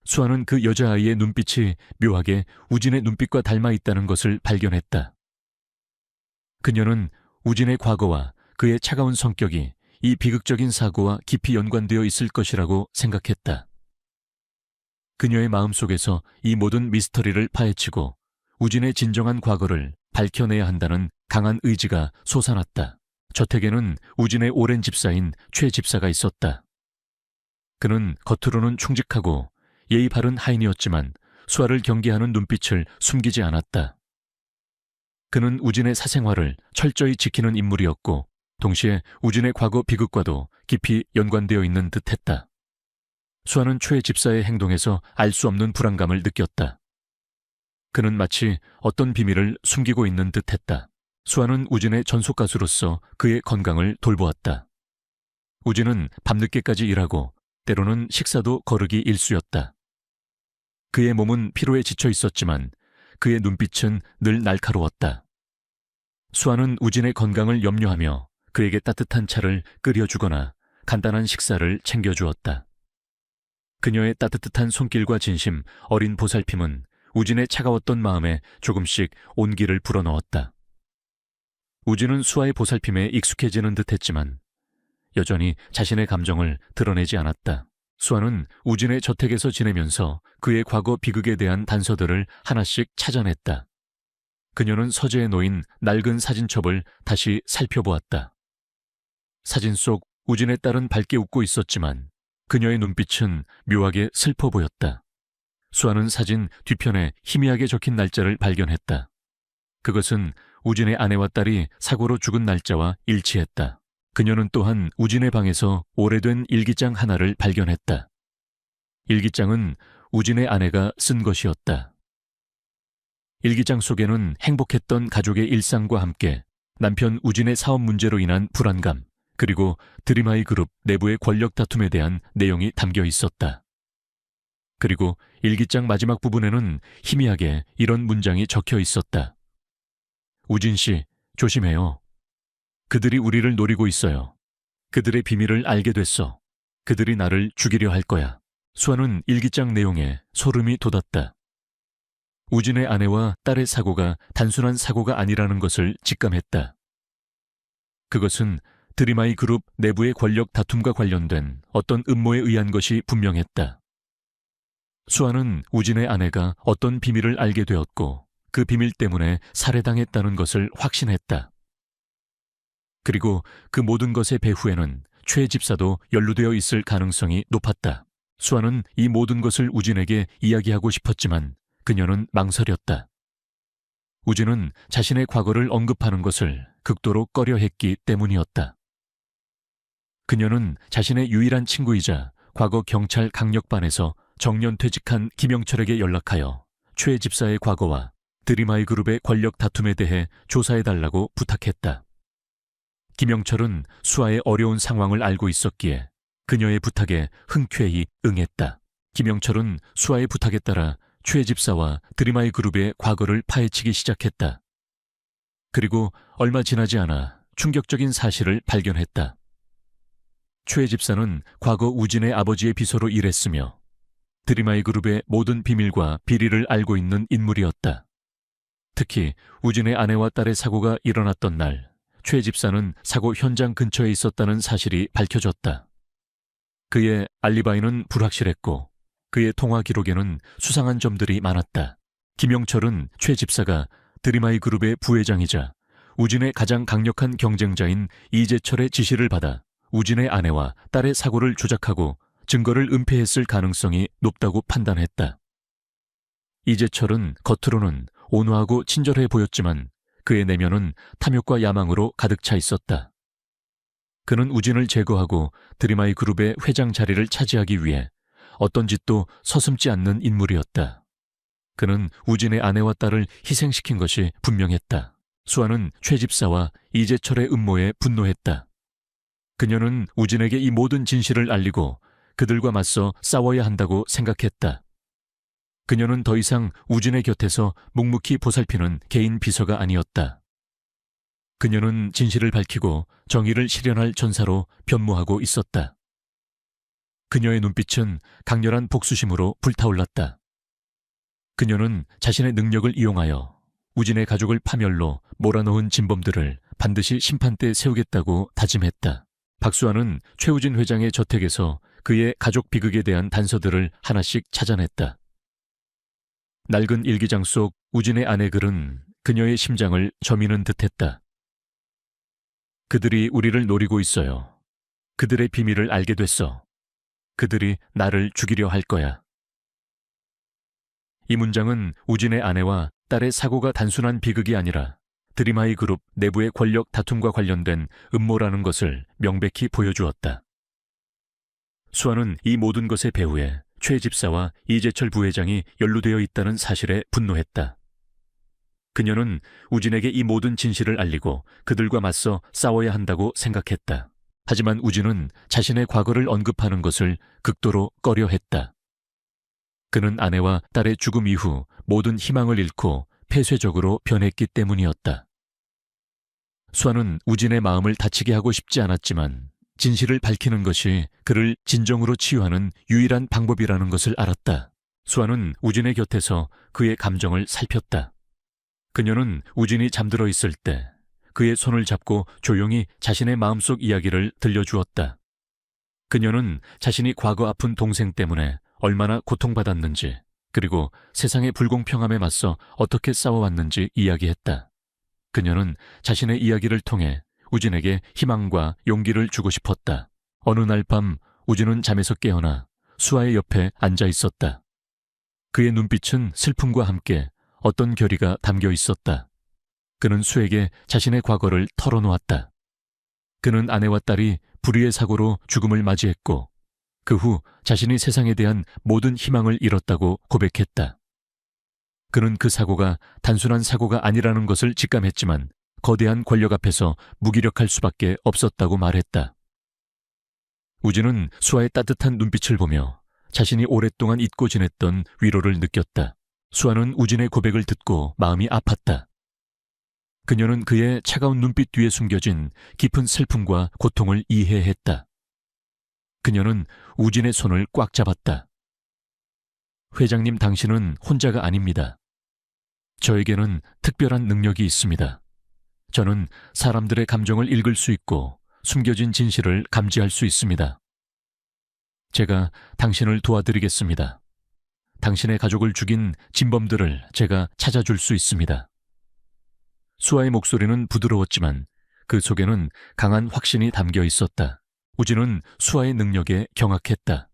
수아는 그 여자아이의 눈빛이 묘하게 우진의 눈빛과 닮아 있다는 것을 발견했다. 그녀는 우진의 과거와 그의 차가운 성격이 이 비극적인 사고와 깊이 연관되어 있을 것이라고 생각했다. 그녀의 마음속에서 이 모든 미스터리를 파헤치고 우진의 진정한 과거를 밝혀내야 한다는 강한 의지가 솟아났다. 저택에는 우진의 오랜 집사인 최 집사가 있었다. 그는 겉으로는 충직하고 예의 바른 하인이었지만 수아를 경계하는 눈빛을 숨기지 않았다. 그는 우진의 사생활을 철저히 지키는 인물이었고 동시에 우진의 과거 비극과도 깊이 연관되어 있는 듯했다. 수아는 최 집사의 행동에서 알 수 없는 불안감을 느꼈다. 그는 마치 어떤 비밀을 숨기고 있는 듯했다. 수아는 우진의 전속 가수로서 그의 건강을 돌보았다. 우진은 밤늦게까지 일하고 때로는 식사도 거르기 일쑤였다. 그의 몸은 피로에 지쳐 있었지만 그의 눈빛은 늘 날카로웠다. 수아는 우진의 건강을 염려하며 그에게 따뜻한 차를 끓여주거나 간단한 식사를 챙겨주었다. 그녀의 따뜻한 손길과 진심, 어린 보살핌은 우진의 차가웠던 마음에 조금씩 온기를 불어넣었다. 우진은 수아의 보살핌에 익숙해지는 듯했지만 여전히 자신의 감정을 드러내지 않았다. 수아는 우진의 저택에서 지내면서 그의 과거 비극에 대한 단서들을 하나씩 찾아냈다. 그녀는 서재에 놓인 낡은 사진첩을 다시 살펴보았다. 사진 속 우진의 딸은 밝게 웃고 있었지만 그녀의 눈빛은 묘하게 슬퍼 보였다. 수아는 사진 뒤편에 희미하게 적힌 날짜를 발견했다. 그것은 우진의 아내와 딸이 사고로 죽은 날짜와 일치했다. 그녀는 또한 우진의 방에서 오래된 일기장 하나를 발견했다. 일기장은 우진의 아내가 쓴 것이었다. 일기장 속에는 행복했던 가족의 일상과 함께 남편 우진의 사업 문제로 인한 불안감, 그리고 드림하이 그룹 내부의 권력 다툼에 대한 내용이 담겨 있었다. 그리고 일기장 마지막 부분에는 희미하게 이런 문장이 적혀 있었다. 우진 씨, 조심해요. 그들이 우리를 노리고 있어요. 그들의 비밀을 알게 됐어. 그들이 나를 죽이려 할 거야. 수아는 일기장 내용에 소름이 돋았다. 우진의 아내와 딸의 사고가 단순한 사고가 아니라는 것을 직감했다. 그것은 드림하이 그룹 내부의 권력 다툼과 관련된 어떤 음모에 의한 것이 분명했다. 수아는 우진의 아내가 어떤 비밀을 알게 되었고 그 비밀 때문에 살해당했다는 것을 확신했다. 그리고 그 모든 것의 배후에는 최 집사도 연루되어 있을 가능성이 높았다. 수아는 이 모든 것을 우진에게 이야기하고 싶었지만 그녀는 망설였다. 우진은 자신의 과거를 언급하는 것을 극도로 꺼려했기 때문이었다. 그녀는 자신의 유일한 친구이자 과거 경찰 강력반에서 정년퇴직한 김영철에게 연락하여 최 집사의 과거와 드림하이 그룹의 권력 다툼에 대해 조사해달라고 부탁했다. 김영철은 수아의 어려운 상황을 알고 있었기에 그녀의 부탁에 흔쾌히 응했다. 김영철은 수아의 부탁에 따라 최 집사와 드림하이 그룹의 과거를 파헤치기 시작했다. 그리고 얼마 지나지 않아 충격적인 사실을 발견했다. 최 집사는 과거 우진의 아버지의 비서로 일했으며 드림하이 그룹의 모든 비밀과 비리를 알고 있는 인물이었다. 특히 우진의 아내와 딸의 사고가 일어났던 날, 최 집사는 사고 현장 근처에 있었다는 사실이 밝혀졌다. 그의 알리바이는 불확실했고 그의 통화 기록에는 수상한 점들이 많았다. 김영철은 최 집사가 드림하이 그룹의 부회장이자 우진의 가장 강력한 경쟁자인 이재철의 지시를 받아 우진의 아내와 딸의 사고를 조작하고 증거를 은폐했을 가능성이 높다고 판단했다. 이재철은 겉으로는 온화하고 친절해 보였지만 그의 내면은 탐욕과 야망으로 가득 차 있었다. 그는 우진을 제거하고 드림하이 그룹의 회장 자리를 차지하기 위해 어떤 짓도 서슴지 않는 인물이었다. 그는 우진의 아내와 딸을 희생시킨 것이 분명했다. 수아는 최 집사와 이재철의 음모에 분노했다. 그녀는 우진에게 이 모든 진실을 알리고 그들과 맞서 싸워야 한다고 생각했다. 그녀는 더 이상 우진의 곁에서 묵묵히 보살피는 개인 비서가 아니었다. 그녀는 진실을 밝히고 정의를 실현할 전사로 변모하고 있었다. 그녀의 눈빛은 강렬한 복수심으로 불타올랐다. 그녀는 자신의 능력을 이용하여 우진의 가족을 파멸로 몰아넣은 진범들을 반드시 심판대에 세우겠다고 다짐했다. 박수아는 최우진 회장의 저택에서 그의 가족 비극에 대한 단서들을 하나씩 찾아냈다. 낡은 일기장 속 우진의 아내 글은 그녀의 심장을 저미는 듯했다. 그들이 우리를 노리고 있어요. 그들의 비밀을 알게 됐어. 그들이 나를 죽이려 할 거야. 이 문장은 우진의 아내와 딸의 사고가 단순한 비극이 아니라 드림하이 그룹 내부의 권력 다툼과 관련된 음모라는 것을 명백히 보여주었다. 수아는 이 모든 것의 배후에 최 집사와 이재철 부회장이 연루되어 있다는 사실에 분노했다. 그녀는 우진에게 이 모든 진실을 알리고 그들과 맞서 싸워야 한다고 생각했다. 하지만 우진은 자신의 과거를 언급하는 것을 극도로 꺼려했다. 그는 아내와 딸의 죽음 이후 모든 희망을 잃고 폐쇄적으로 변했기 때문이었다. 수아는 우진의 마음을 다치게 하고 싶지 않았지만 진실을 밝히는 것이 그를 진정으로 치유하는 유일한 방법이라는 것을 알았다. 수아는 우진의 곁에서 그의 감정을 살폈다. 그녀는 우진이 잠들어 있을 때 그의 손을 잡고 조용히 자신의 마음속 이야기를 들려주었다. 그녀는 자신이 과거 아픈 동생 때문에 얼마나 고통받았는지, 그리고 세상의 불공평함에 맞서 어떻게 싸워왔는지 이야기했다. 그녀는 자신의 이야기를 통해 우진에게 희망과 용기를 주고 싶었다. 어느 날 밤 우진은 잠에서 깨어나 수아의 옆에 앉아 있었다. 그의 눈빛은 슬픔과 함께 어떤 결의가 담겨 있었다. 그는 수에게 자신의 과거를 털어놓았다. 그는 아내와 딸이 불의의 사고로 죽음을 맞이했고 그 후 자신이 세상에 대한 모든 희망을 잃었다고 고백했다. 그는 그 사고가 단순한 사고가 아니라는 것을 직감했지만 거대한 권력 앞에서 무기력할 수밖에 없었다고 말했다. 우진은 수아의 따뜻한 눈빛을 보며 자신이 오랫동안 잊고 지냈던 위로를 느꼈다. 수아는 우진의 고백을 듣고 마음이 아팠다. 그녀는 그의 차가운 눈빛 뒤에 숨겨진 깊은 슬픔과 고통을 이해했다. 그녀는 우진의 손을 꽉 잡았다. 회장님, 당신은 혼자가 아닙니다. 저에게는 특별한 능력이 있습니다. 저는 사람들의 감정을 읽을 수 있고 숨겨진 진실을 감지할 수 있습니다. 제가 당신을 도와드리겠습니다. 당신의 가족을 죽인 진범들을 제가 찾아줄 수 있습니다. 수아의 목소리는 부드러웠지만 그 속에는 강한 확신이 담겨 있었다. 우진은 수아의 능력에 경악했다.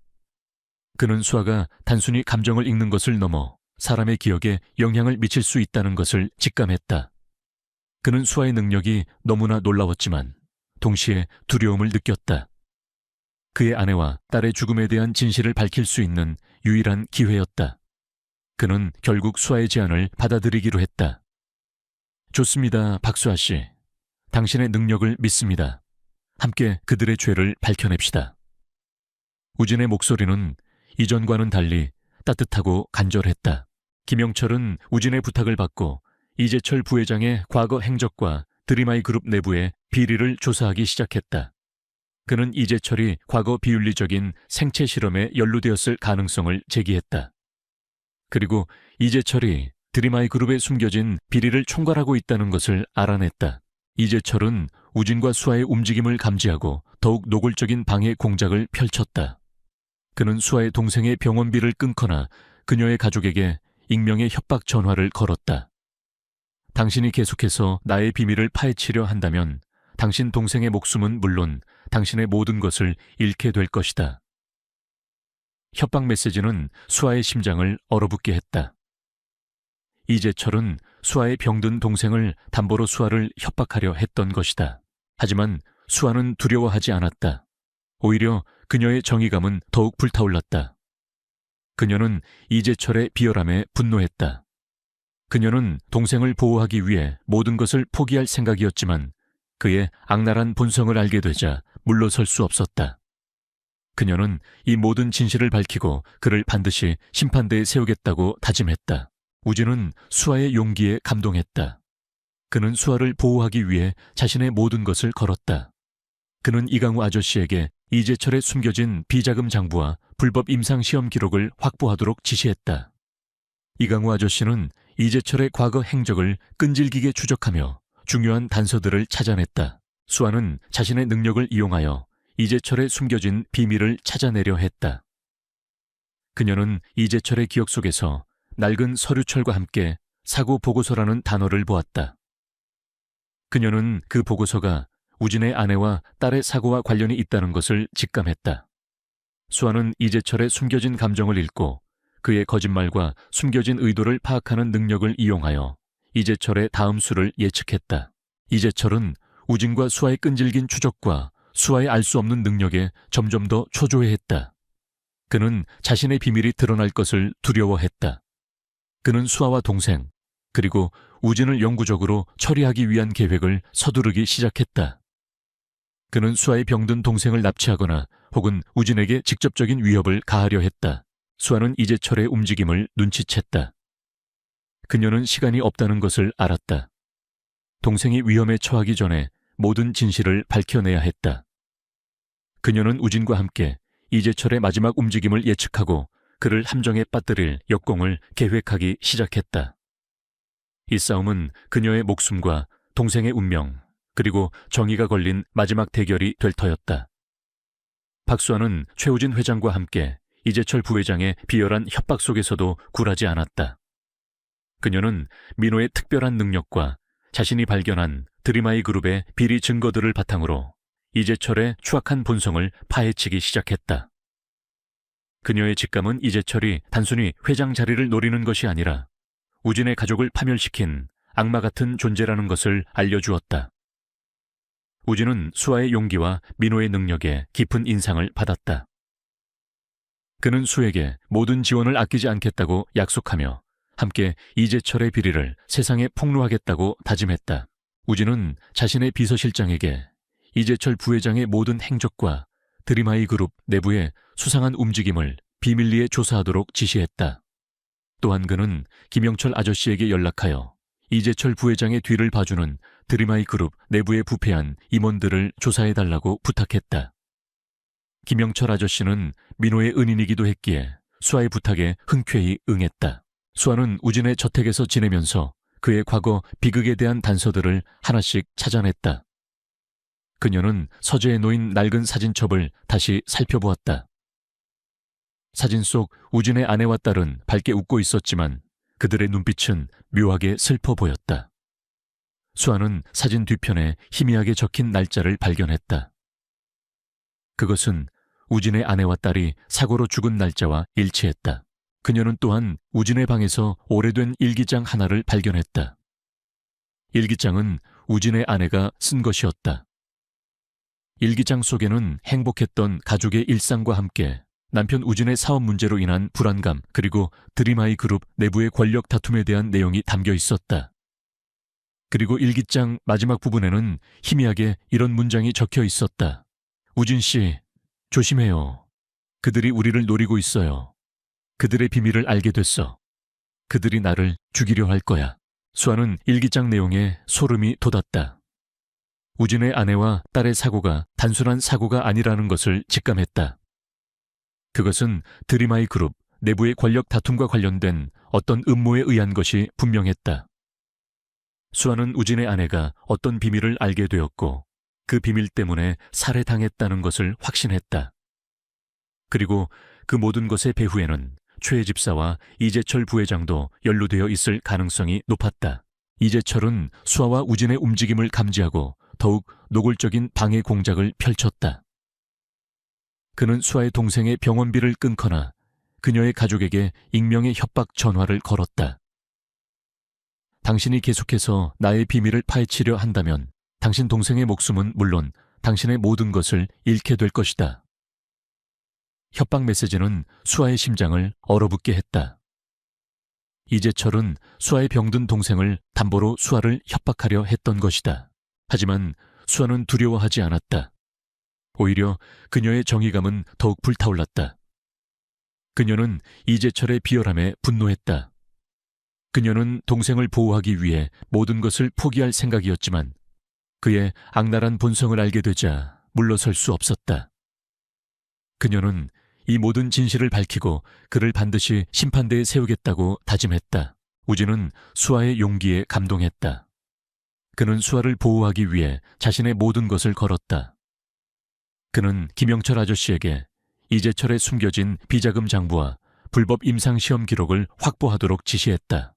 그는 수아가 단순히 감정을 읽는 것을 넘어 사람의 기억에 영향을 미칠 수 있다는 것을 직감했다. 그는 수아의 능력이 너무나 놀라웠지만 동시에 두려움을 느꼈다. 그의 아내와 딸의 죽음에 대한 진실을 밝힐 수 있는 유일한 기회였다. 그는 결국 수아의 제안을 받아들이기로 했다. 좋습니다, 박수아 씨. 당신의 능력을 믿습니다. 함께 그들의 죄를 밝혀냅시다. 우진의 목소리는 이전과는 달리 따뜻하고 간절했다. 김영철은 우진의 부탁을 받고 이재철 부회장의 과거 행적과 드림아이 그룹 내부의 비리를 조사하기 시작했다. 그는 이재철이 과거 비윤리적인 생체 실험에 연루되었을 가능성을 제기했다. 그리고 이재철이 드림아이 그룹에 숨겨진 비리를 총괄하고 있다는 것을 알아냈다. 이재철은 우진과 수아의 움직임을 감지하고 더욱 노골적인 방해 공작을 펼쳤다. 그는 수아의 동생의 병원비를 끊거나 그녀의 가족에게 익명의 협박 전화를 걸었다. 당신이 계속해서 나의 비밀을 파헤치려 한다면 당신 동생의 목숨은 물론 당신의 모든 것을 잃게 될 것이다. 협박 메시지는 수아의 심장을 얼어붙게 했다. 이재철은 수아의 병든 동생을 담보로 수아를 협박하려 했던 것이다. 하지만 수아는 두려워하지 않았다. 오히려 그녀의 정의감은 더욱 불타올랐다. 그녀는 이재철의 비열함에 분노했다. 그녀는 동생을 보호하기 위해 모든 것을 포기할 생각이었지만 그의 악랄한 본성을 알게 되자 물러설 수 없었다. 그녀는 이 모든 진실을 밝히고 그를 반드시 심판대에 세우겠다고 다짐했다. 우진은 수아의 용기에 감동했다. 그는 수아를 보호하기 위해 자신의 모든 것을 걸었다. 그는 이강우 아저씨에게 이재철의 숨겨진 비자금 장부와 불법 임상시험 기록을 확보하도록 지시했다. 이강우 아저씨는 이재철의 과거 행적을 끈질기게 추적하며 중요한 단서들을 찾아냈다. 수아는 자신의 능력을 이용하여 이재철의 숨겨진 비밀을 찾아내려 했다. 그녀는 이재철의 기억 속에서 낡은 서류철과 함께 사고 보고서라는 단어를 보았다. 그녀는 그 보고서가 우진의 아내와 딸의 사고와 관련이 있다는 것을 직감했다. 수아는 이재철의 숨겨진 감정을 읽고 그의 거짓말과 숨겨진 의도를 파악하는 능력을 이용하여 이재철의 다음 수를 예측했다. 이재철은 우진과 수아의 끈질긴 추적과 수아의 알 수 없는 능력에 점점 더 초조해했다. 그는 자신의 비밀이 드러날 것을 두려워했다. 그는 수아와 동생, 그리고 우진을 영구적으로 처리하기 위한 계획을 서두르기 시작했다. 그는 수아의 병든 동생을 납치하거나 혹은 우진에게 직접적인 위협을 가하려 했다. 수아는 이재철의 움직임을 눈치챘다. 그녀는 시간이 없다는 것을 알았다. 동생이 위험에 처하기 전에 모든 진실을 밝혀내야 했다. 그녀는 우진과 함께 이재철의 마지막 움직임을 예측하고 그를 함정에 빠뜨릴 역공을 계획하기 시작했다. 이 싸움은 그녀의 목숨과 동생의 운명, 그리고 정의가 걸린 마지막 대결이 될 터였다. 박수아는 최우진 회장과 함께 이재철 부회장의 비열한 협박 속에서도 굴하지 않았다. 그녀는 민호의 특별한 능력과 자신이 발견한 드림아이 그룹의 비리 증거들을 바탕으로 이재철의 추악한 본성을 파헤치기 시작했다. 그녀의 직감은 이재철이 단순히 회장 자리를 노리는 것이 아니라 우진의 가족을 파멸시킨 악마 같은 존재라는 것을 알려주었다. 우진은 수아의 용기와 민호의 능력에 깊은 인상을 받았다. 그는 수에게 모든 지원을 아끼지 않겠다고 약속하며 함께 이재철의 비리를 세상에 폭로하겠다고 다짐했다. 우진은 자신의 비서실장에게 이재철 부회장의 모든 행적과 드림아이 그룹 내부의 수상한 움직임을 비밀리에 조사하도록 지시했다. 또한 그는 김영철 아저씨에게 연락하여 이재철 부회장의 뒤를 봐주는 드림아이 그룹 내부에 부패한 임원들을 조사해달라고 부탁했다. 김영철 아저씨는 민호의 은인이기도 했기에 수아의 부탁에 흔쾌히 응했다. 수아는 우진의 저택에서 지내면서 그의 과거 비극에 대한 단서들을 하나씩 찾아냈다. 그녀는 서재에 놓인 낡은 사진첩을 다시 살펴보았다. 사진 속 우진의 아내와 딸은 밝게 웃고 있었지만 그들의 눈빛은 묘하게 슬퍼 보였다. 수아는 사진 뒤편에 희미하게 적힌 날짜를 발견했다. 그것은 우진의 아내와 딸이 사고로 죽은 날짜와 일치했다. 그녀는 또한 우진의 방에서 오래된 일기장 하나를 발견했다. 일기장은 우진의 아내가 쓴 것이었다. 일기장 속에는 행복했던 가족의 일상과 함께 남편 우진의 사업 문제로 인한 불안감 그리고 드림아이 그룹 내부의 권력 다툼에 대한 내용이 담겨 있었다. 그리고 일기장 마지막 부분에는 희미하게 이런 문장이 적혀 있었다. 우진 씨, 조심해요. 그들이 우리를 노리고 있어요. 그들의 비밀을 알게 됐어. 그들이 나를 죽이려 할 거야. 수아는 일기장 내용에 소름이 돋았다. 우진의 아내와 딸의 사고가 단순한 사고가 아니라는 것을 직감했다. 그것은 드림아이 그룹 내부의 권력 다툼과 관련된 어떤 음모에 의한 것이 분명했다. 수아는 우진의 아내가 어떤 비밀을 알게 되었고 그 비밀 때문에 살해당했다는 것을 확신했다. 그리고 그 모든 것의 배후에는 최 집사와 이재철 부회장도 연루되어 있을 가능성이 높았다. 이재철은 수아와 우진의 움직임을 감지하고 더욱 노골적인 방해 공작을 펼쳤다. 그는 수아의 동생의 병원비를 끊거나 그녀의 가족에게 익명의 협박 전화를 걸었다. 당신이 계속해서 나의 비밀을 파헤치려 한다면 당신 동생의 목숨은 물론 당신의 모든 것을 잃게 될 것이다. 협박 메시지는 수아의 심장을 얼어붙게 했다. 이재철은 수아의 병든 동생을 담보로 수아를 협박하려 했던 것이다. 하지만 수아는 두려워하지 않았다. 오히려 그녀의 정의감은 더욱 불타올랐다. 그녀는 이재철의 비열함에 분노했다. 그녀는 동생을 보호하기 위해 모든 것을 포기할 생각이었지만 그의 악랄한 본성을 알게 되자 물러설 수 없었다. 그녀는 이 모든 진실을 밝히고 그를 반드시 심판대에 세우겠다고 다짐했다. 우진은 수아의 용기에 감동했다. 그는 수아를 보호하기 위해 자신의 모든 것을 걸었다. 그는 김영철 아저씨에게 이재철의 숨겨진 비자금 장부와 불법 임상시험 기록을 확보하도록 지시했다.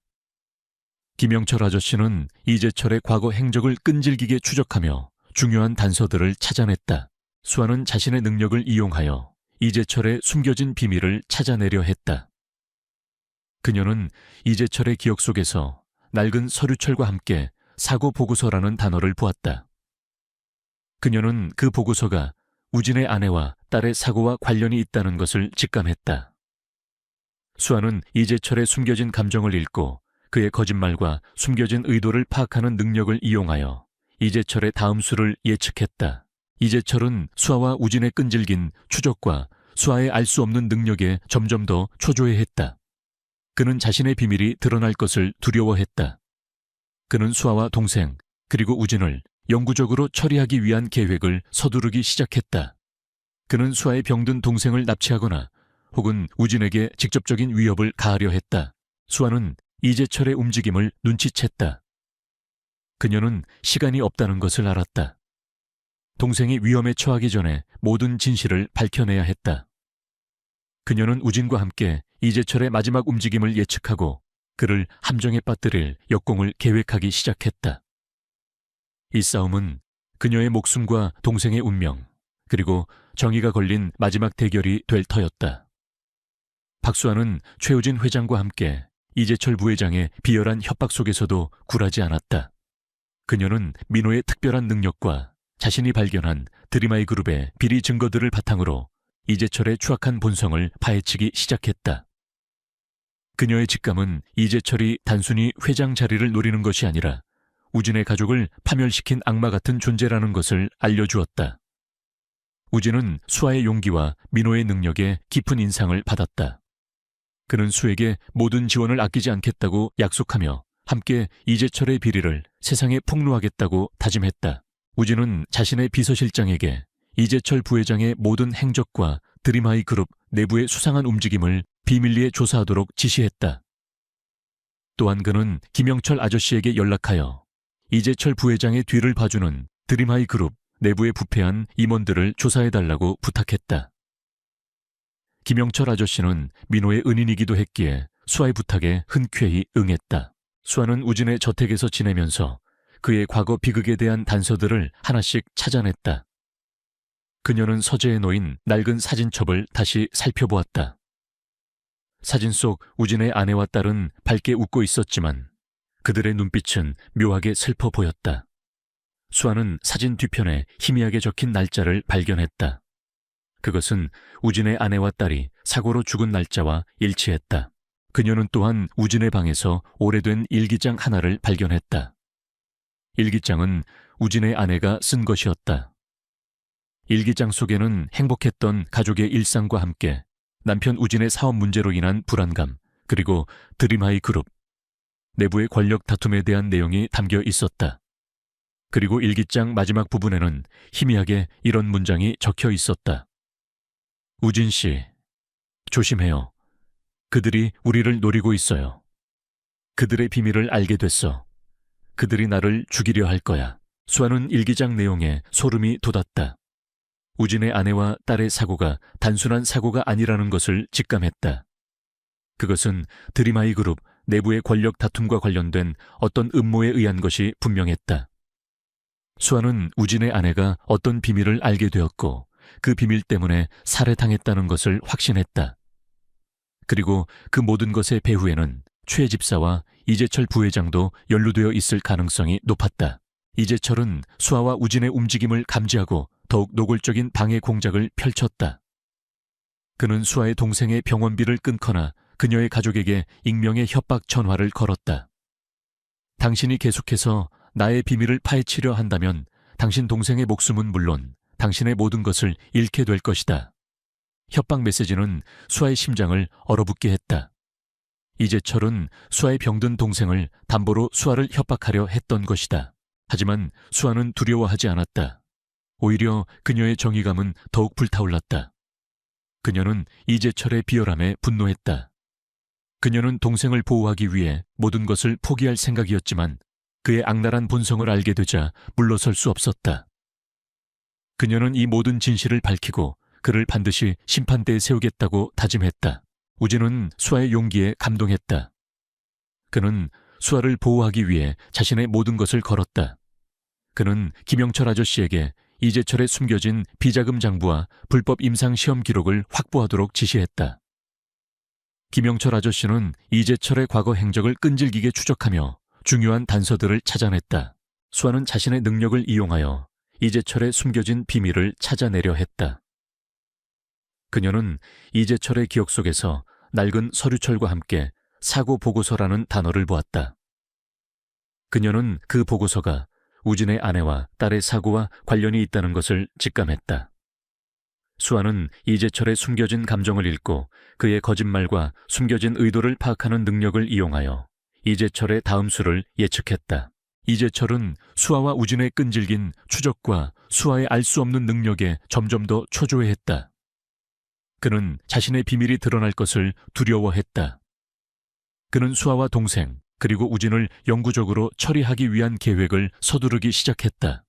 김영철 아저씨는 이재철의 과거 행적을 끈질기게 추적하며 중요한 단서들을 찾아냈다. 수아는 자신의 능력을 이용하여 이재철의 숨겨진 비밀을 찾아내려 했다. 그녀는 이재철의 기억 속에서 낡은 서류철과 함께 사고 보고서라는 단어를 보았다. 그녀는 그 보고서가 우진의 아내와 딸의 사고와 관련이 있다는 것을 직감했다. 수아는 이재철의 숨겨진 감정을 읽고 그의 거짓말과 숨겨진 의도를 파악하는 능력을 이용하여 이재철의 다음 수를 예측했다. 이재철은 수아와 우진의 끈질긴 추적과 수아의 알 수 없는 능력에 점점 더 초조해했다. 그는 자신의 비밀이 드러날 것을 두려워했다. 그는 수아와 동생 그리고 우진을 영구적으로 처리하기 위한 계획을 서두르기 시작했다. 그는 수아의 병든 동생을 납치하거나 혹은 우진에게 직접적인 위협을 가하려 했다. 수아는 이재철의 움직임을 눈치챘다. 그녀는 시간이 없다는 것을 알았다. 동생이 위험에 처하기 전에 모든 진실을 밝혀내야 했다. 그녀는 우진과 함께 이재철의 마지막 움직임을 예측하고 그를 함정에 빠뜨릴 역공을 계획하기 시작했다. 이 싸움은 그녀의 목숨과 동생의 운명, 그리고 정의가 걸린 마지막 대결이 될 터였다. 박수아는 최우진 회장과 함께 이재철 부회장의 비열한 협박 속에서도 굴하지 않았다. 그녀는 민호의 특별한 능력과 자신이 발견한 드림아이 그룹의 비리 증거들을 바탕으로 이재철의 추악한 본성을 파헤치기 시작했다. 그녀의 직감은 이재철이 단순히 회장 자리를 노리는 것이 아니라 우진의 가족을 파멸시킨 악마 같은 존재라는 것을 알려주었다. 우진은 수아의 용기와 민호의 능력에 깊은 인상을 받았다. 그는 수에게 모든 지원을 아끼지 않겠다고 약속하며 함께 이재철의 비리를 세상에 폭로하겠다고 다짐했다. 우진은 자신의 비서실장에게 이재철 부회장의 모든 행적과 드림하이 그룹 내부의 수상한 움직임을 비밀리에 조사하도록 지시했다. 또한 그는 김영철 아저씨에게 연락하여 이재철 부회장의 뒤를 봐주는 드림하이 그룹 내부에 부패한 임원들을 조사해달라고 부탁했다. 김영철 아저씨는 민호의 은인이기도 했기에 수아의 부탁에 흔쾌히 응했다. 수아는 우진의 저택에서 지내면서 그의 과거 비극에 대한 단서들을 하나씩 찾아냈다. 그녀는 서재에 놓인 낡은 사진첩을 다시 살펴보았다. 사진 속 우진의 아내와 딸은 밝게 웃고 있었지만 그들의 눈빛은 묘하게 슬퍼 보였다. 수아는 사진 뒤편에 희미하게 적힌 날짜를 발견했다. 그것은 우진의 아내와 딸이 사고로 죽은 날짜와 일치했다. 그녀는 또한 우진의 방에서 오래된 일기장 하나를 발견했다. 일기장은 우진의 아내가 쓴 것이었다. 일기장 속에는 행복했던 가족의 일상과 함께 남편 우진의 사업 문제로 인한 불안감, 그리고 드림하이 그룹, 내부의 권력 다툼에 대한 내용이 담겨 있었다. 그리고 일기장 마지막 부분에는 희미하게 이런 문장이 적혀 있었다. 우진 씨, 조심해요. 그들이 우리를 노리고 있어요. 그들의 비밀을 알게 됐어. 그들이 나를 죽이려 할 거야. 수아는 일기장 내용에 소름이 돋았다. 우진의 아내와 딸의 사고가 단순한 사고가 아니라는 것을 직감했다. 그것은 드림하이 그룹 내부의 권력 다툼과 관련된 어떤 음모에 의한 것이 분명했다. 수아는 우진의 아내가 어떤 비밀을 알게 되었고 그 비밀 때문에 살해당했다는 것을 확신했다. 그리고 그 모든 것의 배후에는 최 집사와 이재철 부회장도 연루되어 있을 가능성이 높았다. 이재철은 수아와 우진의 움직임을 감지하고 더욱 노골적인 방해 공작을 펼쳤다. 그는 수아의 동생의 병원비를 끊거나 그녀의 가족에게 익명의 협박 전화를 걸었다. 당신이 계속해서 나의 비밀을 파헤치려 한다면 당신 동생의 목숨은 물론 당신의 모든 것을 잃게 될 것이다. 협박 메시지는 수아의 심장을 얼어붙게 했다. 이재철은 수아의 병든 동생을 담보로 수아를 협박하려 했던 것이다. 하지만 수아는 두려워하지 않았다. 오히려 그녀의 정의감은 더욱 불타올랐다. 그녀는 이재철의 비열함에 분노했다. 그녀는 동생을 보호하기 위해 모든 것을 포기할 생각이었지만 그의 악랄한 본성을 알게 되자 물러설 수 없었다. 그녀는 이 모든 진실을 밝히고 그를 반드시 심판대에 세우겠다고 다짐했다. 우진은 수아의 용기에 감동했다. 그는 수아를 보호하기 위해 자신의 모든 것을 걸었다. 그는 김영철 아저씨에게 이재철의 숨겨진 비자금 장부와 불법 임상 시험 기록을 확보하도록 지시했다. 김영철 아저씨는 이재철의 과거 행적을 끈질기게 추적하며 중요한 단서들을 찾아냈다. 수아는 자신의 능력을 이용하여 이재철의 숨겨진 비밀을 찾아내려 했다. 그녀는 이재철의 기억 속에서 낡은 서류철과 함께 사고 보고서라는 단어를 보았다. 그녀는 그 보고서가 우진의 아내와 딸의 사고와 관련이 있다는 것을 직감했다. 수아는 이재철의 숨겨진 감정을 읽고 그의 거짓말과 숨겨진 의도를 파악하는 능력을 이용하여 이재철의 다음 수를 예측했다. 이재철은 수아와 우진의 끈질긴 추적과 수아의 알 수 없는 능력에 점점 더 초조해했다. 그는 자신의 비밀이 드러날 것을 두려워했다. 그는 수아와 동생 그리고 우진을 영구적으로 처리하기 위한 계획을 서두르기 시작했다.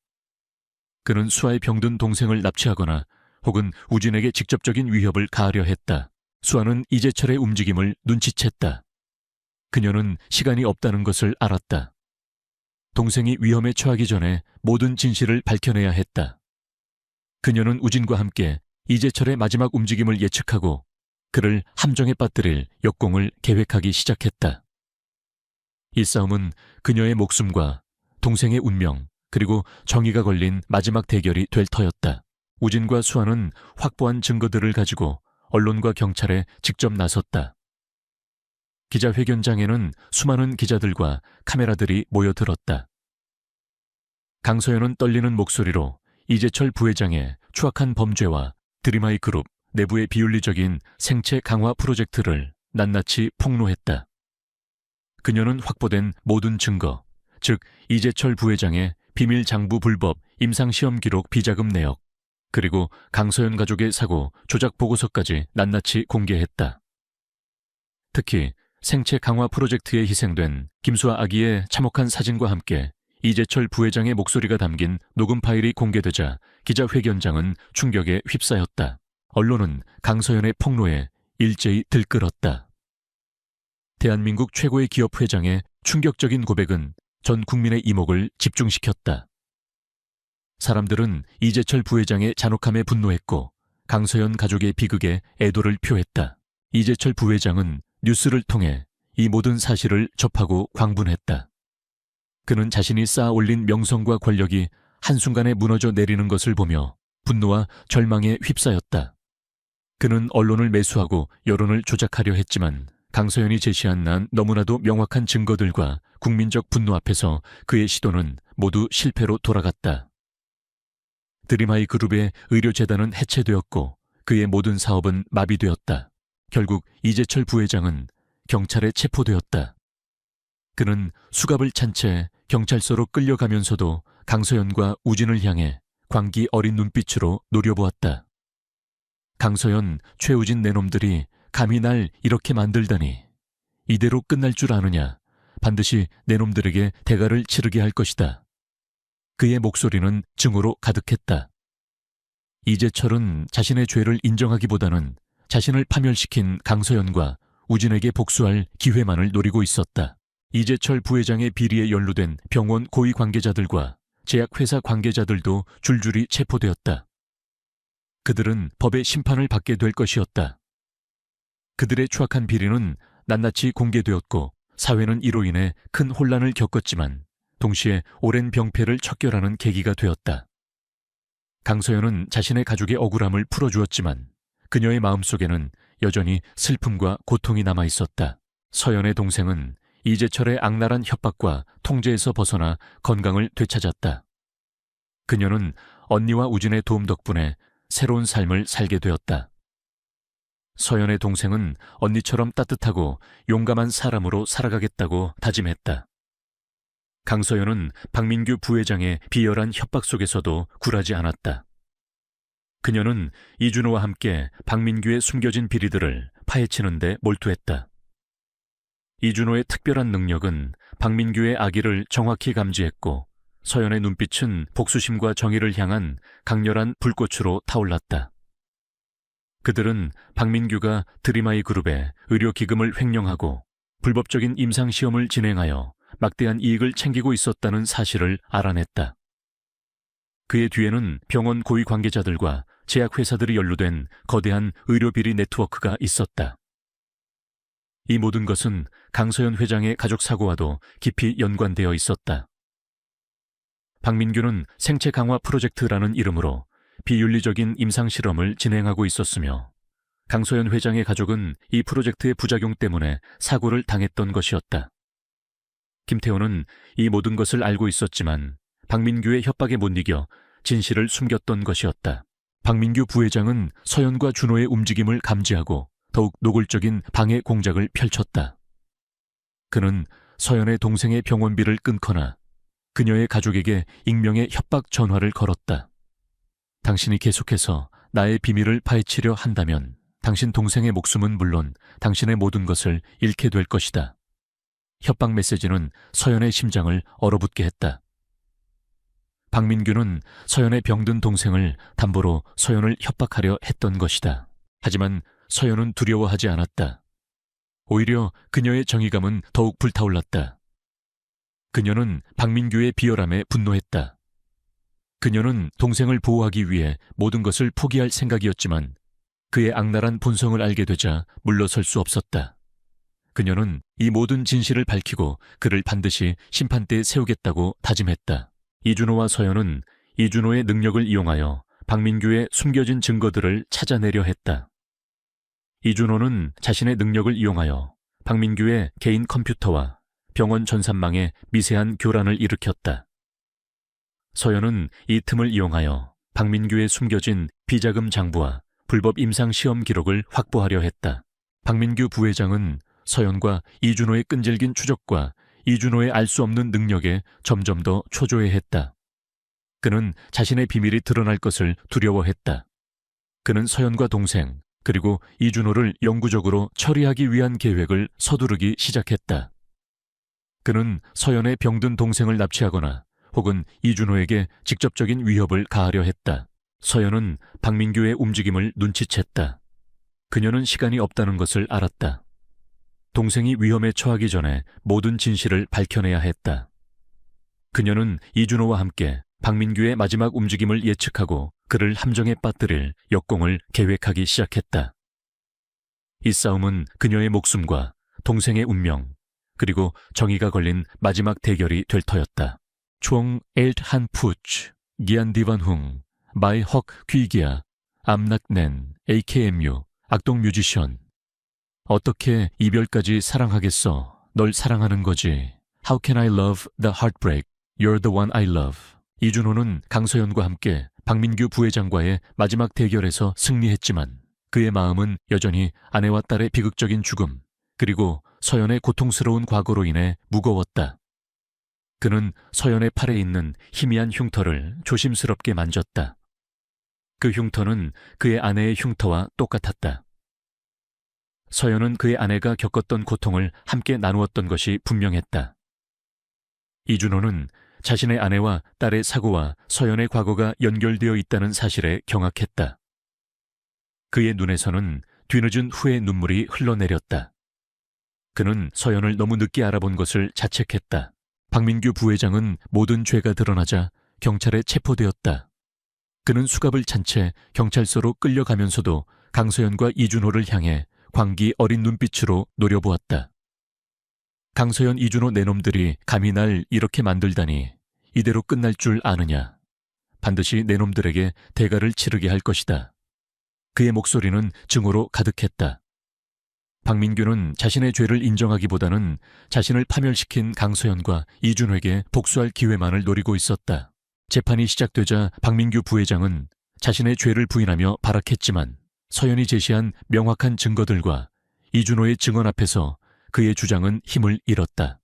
그는 수아의 병든 동생을 납치하거나 혹은 우진에게 직접적인 위협을 가하려 했다. 수아는 이재철의 움직임을 눈치챘다. 그녀는 시간이 없다는 것을 알았다. 동생이 위험에 처하기 전에 모든 진실을 밝혀내야 했다. 그녀는 우진과 함께 이재철의 마지막 움직임을 예측하고 그를 함정에 빠뜨릴 역공을 계획하기 시작했다. 이 싸움은 그녀의 목숨과 동생의 운명 그리고 정의가 걸린 마지막 대결이 될 터였다. 우진과 수아는 확보한 증거들을 가지고 언론과 경찰에 직접 나섰다. 기자회견장에는 수많은 기자들과 카메라들이 모여들었다. 강서연은 떨리는 목소리로 이재철 부회장의 추악한 범죄와 드림아이 그룹 내부의 비윤리적인 생체 강화 프로젝트를 낱낱이 폭로했다. 그녀는 확보된 모든 증거, 즉 이재철 부회장의 비밀 장부 불법 임상시험 기록 비자금 내역, 그리고 강서연 가족의 사고 조작 보고서까지 낱낱이 공개했다. 특히 생체 강화 프로젝트에 희생된 김수아 아기의 참혹한 사진과 함께 이재철 부회장의 목소리가 담긴 녹음 파일이 공개되자 기자회견장은 충격에 휩싸였다. 언론은 강서연의 폭로에 일제히 들끓었다. 대한민국 최고의 기업 회장의 충격적인 고백은 전 국민의 이목을 집중시켰다. 사람들은 이재철 부회장의 잔혹함에 분노했고 강서연 가족의 비극에 애도를 표했다. 이재철 부회장은 뉴스를 통해 이 모든 사실을 접하고 광분했다. 그는 자신이 쌓아 올린 명성과 권력이 한순간에 무너져 내리는 것을 보며 분노와 절망에 휩싸였다. 그는 언론을 매수하고 여론을 조작하려 했지만 강서연이 제시한 난 너무나도 명확한 증거들과 국민적 분노 앞에서 그의 시도는 모두 실패로 돌아갔다. 드림아이 그룹의 의료재단은 해체되었고 그의 모든 사업은 마비되었다. 결국 이재철 부회장은 경찰에 체포되었다. 그는 수갑을 찬 채 경찰서로 끌려가면서도 강서연과 우진을 향해 광기 어린 눈빛으로 노려보았다. 강서연, 최우진 내놈들이 감히 날 이렇게 만들다니. 이대로 끝날 줄 아느냐. 반드시 내놈들에게 대가를 치르게 할 것이다. 그의 목소리는 증오로 가득했다. 이재철은 자신의 죄를 인정하기보다는 자신을 파멸시킨 강서연과 우진에게 복수할 기회만을 노리고 있었다. 이재철 부회장의 비리에 연루된 병원 고위 관계자들과 제약회사 관계자들도 줄줄이 체포되었다. 그들은 법의 심판을 받게 될 것이었다. 그들의 추악한 비리는 낱낱이 공개되었고 사회는 이로 인해 큰 혼란을 겪었지만 동시에 오랜 병폐를 척결하는 계기가 되었다. 강서연은 자신의 가족의 억울함을 풀어주었지만 그녀의 마음속에는 여전히 슬픔과 고통이 남아 있었다. 서연의 동생은 이재철의 악랄한 협박과 통제에서 벗어나 건강을 되찾았다. 그녀는 언니와 우진의 도움 덕분에 새로운 삶을 살게 되었다. 서연의 동생은 언니처럼 따뜻하고 용감한 사람으로 살아가겠다고 다짐했다. 강서연은 박민규 부회장의 비열한 협박 속에서도 굴하지 않았다. 그녀는 이준호와 함께 박민규의 숨겨진 비리들을 파헤치는 데 몰두했다. 이준호의 특별한 능력은 박민규의 악의를 정확히 감지했고 서연의 눈빛은 복수심과 정의를 향한 강렬한 불꽃으로 타올랐다. 그들은 박민규가 드림아이 그룹의 의료기금을 횡령하고 불법적인 임상시험을 진행하여 막대한 이익을 챙기고 있었다는 사실을 알아냈다. 그의 뒤에는 병원 고위 관계자들과 제약회사들이 연루된 거대한 의료비리 네트워크가 있었다. 이 모든 것은 강서연 회장의 가족 사고와도 깊이 연관되어 있었다. 박민규는 생체 강화 프로젝트라는 이름으로 비윤리적인 임상실험을 진행하고 있었으며 강서연 회장의 가족은 이 프로젝트의 부작용 때문에 사고를 당했던 것이었다. 김태호는 이 모든 것을 알고 있었지만 박민규의 협박에 못 이겨 진실을 숨겼던 것이었다. 박민규 부회장은 서연과 준호의 움직임을 감지하고 더욱 노골적인 방해 공작을 펼쳤다. 그는 서연의 동생의 병원비를 끊거나 그녀의 가족에게 익명의 협박 전화를 걸었다. 당신이 계속해서 나의 비밀을 파헤치려 한다면 당신 동생의 목숨은 물론 당신의 모든 것을 잃게 될 것이다. 협박 메시지는 서연의 심장을 얼어붙게 했다. 박민규는 서연의 병든 동생을 담보로 서연을 협박하려 했던 것이다. 하지만 서연은 두려워하지 않았다. 오히려 그녀의 정의감은 더욱 불타올랐다. 그녀는 박민규의 비열함에 분노했다. 그녀는 동생을 보호하기 위해 모든 것을 포기할 생각이었지만 그의 악랄한 본성을 알게 되자 물러설 수 없었다. 그녀는 이 모든 진실을 밝히고 그를 반드시 심판대에 세우겠다고 다짐했다. 이준호와 서연은 이준호의 능력을 이용하여 박민규의 숨겨진 증거들을 찾아내려 했다. 이준호는 자신의 능력을 이용하여 박민규의 개인 컴퓨터와 병원 전산망에 미세한 교란을 일으켰다. 서연은 이 틈을 이용하여 박민규의 숨겨진 비자금 장부와 불법 임상 시험 기록을 확보하려 했다. 박민규 부회장은 서연과 이준호의 끈질긴 추적과 이준호의 알 수 없는 능력에 점점 더 초조해했다. 그는 자신의 비밀이 드러날 것을 두려워했다. 그는 서연과 동생, 그리고 이준호를 영구적으로 처리하기 위한 계획을 서두르기 시작했다. 그는 서연의 병든 동생을 납치하거나 혹은 이준호에게 직접적인 위협을 가하려 했다. 서연은 박민규의 움직임을 눈치챘다. 그녀는 시간이 없다는 것을 알았다. 동생이 위험에 처하기 전에 모든 진실을 밝혀내야 했다. 그녀는 이준호와 함께 박민규의 마지막 움직임을 예측하고 그를 함정에 빠뜨릴 역공을 계획하기 시작했다. 이 싸움은 그녀의 목숨과 동생의 운명, 그리고 정의가 걸린 마지막 대결이 될 터였다. 총 엘트 한 푸츠, 기안 디반흥, 마이 헉 귀기야, 암낙넨, AKMU, 악동 뮤지션. 어떻게 이별까지 사랑하겠어? 널 사랑하는 거지. How can I love the heartbreak? You're the one I love. 이준호는 강서연과 함께 박민규 부회장과의 마지막 대결에서 승리했지만 그의 마음은 여전히 아내와 딸의 비극적인 죽음, 그리고 서연의 고통스러운 과거로 인해 무거웠다. 그는 서연의 팔에 있는 희미한 흉터를 조심스럽게 만졌다. 그 흉터는 그의 아내의 흉터와 똑같았다. 서연은 그의 아내가 겪었던 고통을 함께 나누었던 것이 분명했다. 이준호는 자신의 아내와 딸의 사고와 서연의 과거가 연결되어 있다는 사실에 경악했다. 그의 눈에서는 뒤늦은 후의 눈물이 흘러내렸다. 그는 서연을 너무 늦게 알아본 것을 자책했다. 박민규 부회장은 모든 죄가 드러나자 경찰에 체포되었다. 그는 수갑을 찬 채 경찰서로 끌려가면서도 강서연과 이준호를 향해 광기 어린 눈빛으로 노려보았다. 강서연, 이준호 내놈들이 감히 날 이렇게 만들다니 이대로 끝날 줄 아느냐. 반드시 내놈들에게 대가를 치르게 할 것이다. 그의 목소리는 증오로 가득했다. 박민규는 자신의 죄를 인정하기보다는 자신을 파멸시킨 강서연과 이준호에게 복수할 기회만을 노리고 있었다. 재판이 시작되자 박민규 부회장은 자신의 죄를 부인하며 발악했지만 서연이 제시한 명확한 증거들과 이준호의 증언 앞에서 그의 주장은 힘을 잃었다.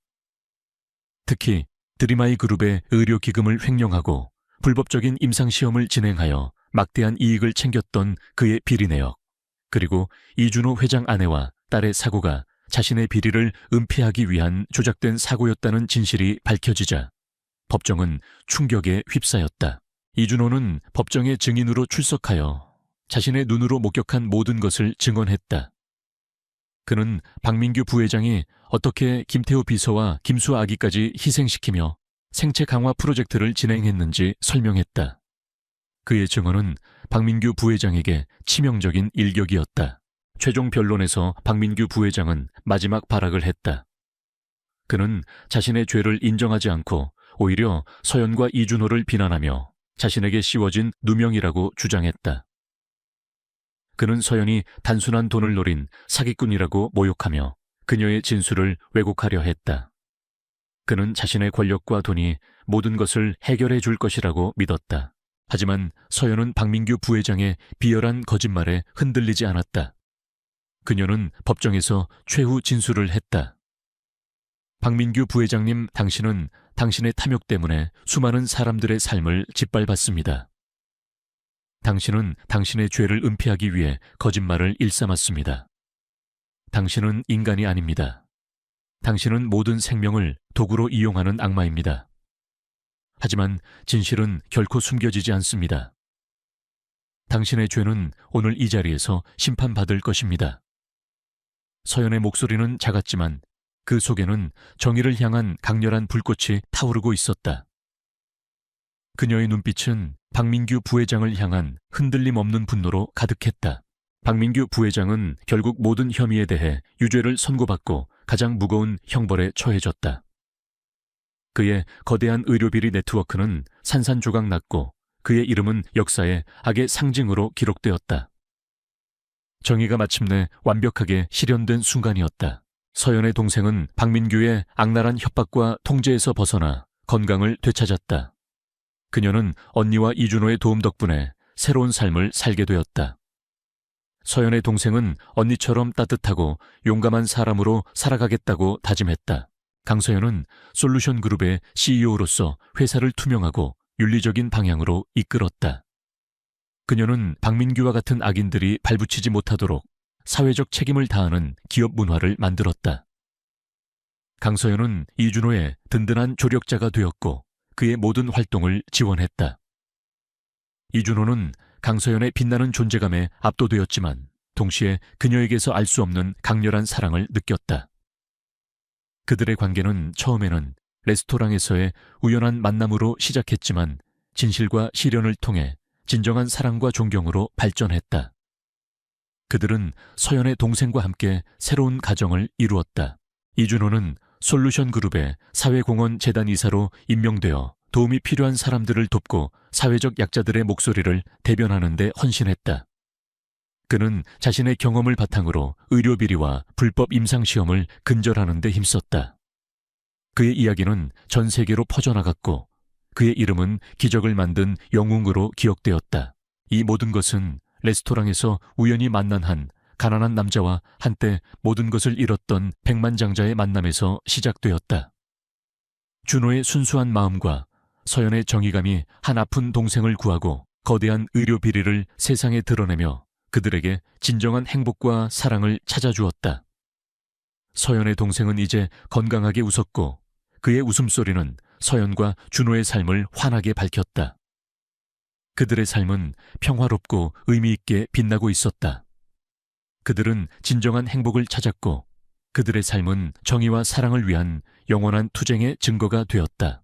특히 드림아이 그룹의 의료기금을 횡령하고 불법적인 임상시험을 진행하여 막대한 이익을 챙겼던 그의 비리 내역, 그리고 이준호 회장 아내와 딸의 사고가 자신의 비리를 은폐하기 위한 조작된 사고였다는 진실이 밝혀지자 법정은 충격에 휩싸였다. 이준호는 법정에 증인으로 출석하여 자신의 눈으로 목격한 모든 것을 증언했다. 그는 박민규 부회장이 어떻게 김태호 비서와 김수 아기까지 희생시키며 생체 강화 프로젝트를 진행했는지 설명했다. 그의 증언은 박민규 부회장에게 치명적인 일격이었다. 최종 변론에서 박민규 부회장은 마지막 발악을 했다. 그는 자신의 죄를 인정하지 않고 오히려 서연과 이준호를 비난하며 자신에게 씌워진 누명이라고 주장했다. 그는 서연이 단순한 돈을 노린 사기꾼이라고 모욕하며 그녀의 진술을 왜곡하려 했다. 그는 자신의 권력과 돈이 모든 것을 해결해 줄 것이라고 믿었다. 하지만 서연은 박민규 부회장의 비열한 거짓말에 흔들리지 않았다. 그녀는 법정에서 최후 진술을 했다. 박민규 부회장님, 당신은 당신의 탐욕 때문에 수많은 사람들의 삶을 짓밟았습니다. 당신은 당신의 죄를 은폐하기 위해 거짓말을 일삼았습니다. 당신은 인간이 아닙니다. 당신은 모든 생명을 도구로 이용하는 악마입니다. 하지만 진실은 결코 숨겨지지 않습니다. 당신의 죄는 오늘 이 자리에서 심판받을 것입니다. 서연의 목소리는 작았지만 그 속에는 정의를 향한 강렬한 불꽃이 타오르고 있었다. 그녀의 눈빛은 박민규 부회장을 향한 흔들림 없는 분노로 가득했다. 박민규 부회장은 결국 모든 혐의에 대해 유죄를 선고받고 가장 무거운 형벌에 처해졌다. 그의 거대한 의료비리 네트워크는 산산조각 났고 그의 이름은 역사의 악의 상징으로 기록되었다. 정의가 마침내 완벽하게 실현된 순간이었다. 서연의 동생은 박민규의 악랄한 협박과 통제에서 벗어나 건강을 되찾았다. 그녀는 언니와 이준호의 도움 덕분에 새로운 삶을 살게 되었다. 서연의 동생은 언니처럼 따뜻하고 용감한 사람으로 살아가겠다고 다짐했다. 강서연은 솔루션 그룹의 CEO로서 회사를 투명하고 윤리적인 방향으로 이끌었다. 그녀는 박민규와 같은 악인들이 발붙이지 못하도록 사회적 책임을 다하는 기업 문화를 만들었다. 강서연은 이준호의 든든한 조력자가 되었고 그의 모든 활동을 지원했다. 이준호는 강서연의 빛나는 존재감에 압도되었지만 동시에 그녀에게서 알 수 없는 강렬한 사랑을 느꼈다. 그들의 관계는 처음에는 레스토랑에서의 우연한 만남으로 시작했지만 진실과 시련을 통해 진정한 사랑과 존경으로 발전했다. 그들은 서연의 동생과 함께 새로운 가정을 이루었다. 이준호는 솔루션 그룹의 사회공헌 재단 이사로 임명되어 도움이 필요한 사람들을 돕고 사회적 약자들의 목소리를 대변하는 데 헌신했다. 그는 자신의 경험을 바탕으로 의료비리와 불법 임상시험을 근절하는 데 힘썼다. 그의 이야기는 전 세계로 퍼져나갔고 그의 이름은 기적을 만든 영웅으로 기억되었다. 이 모든 것은 레스토랑에서 우연히 만난 한 가난한 남자와 한때 모든 것을 잃었던 백만장자의 만남에서 시작되었다. 준호의 순수한 마음과 서연의 정의감이 한 아픈 동생을 구하고 거대한 의료 비리를 세상에 드러내며 그들에게 진정한 행복과 사랑을 찾아주었다. 서연의 동생은 이제 건강하게 웃었고 그의 웃음소리는 서연과 준호의 삶을 환하게 밝혔다. 그들의 삶은 평화롭고 의미 있게 빛나고 있었다. 그들은 진정한 행복을 찾았고 그들의 삶은 정의와 사랑을 위한 영원한 투쟁의 증거가 되었다.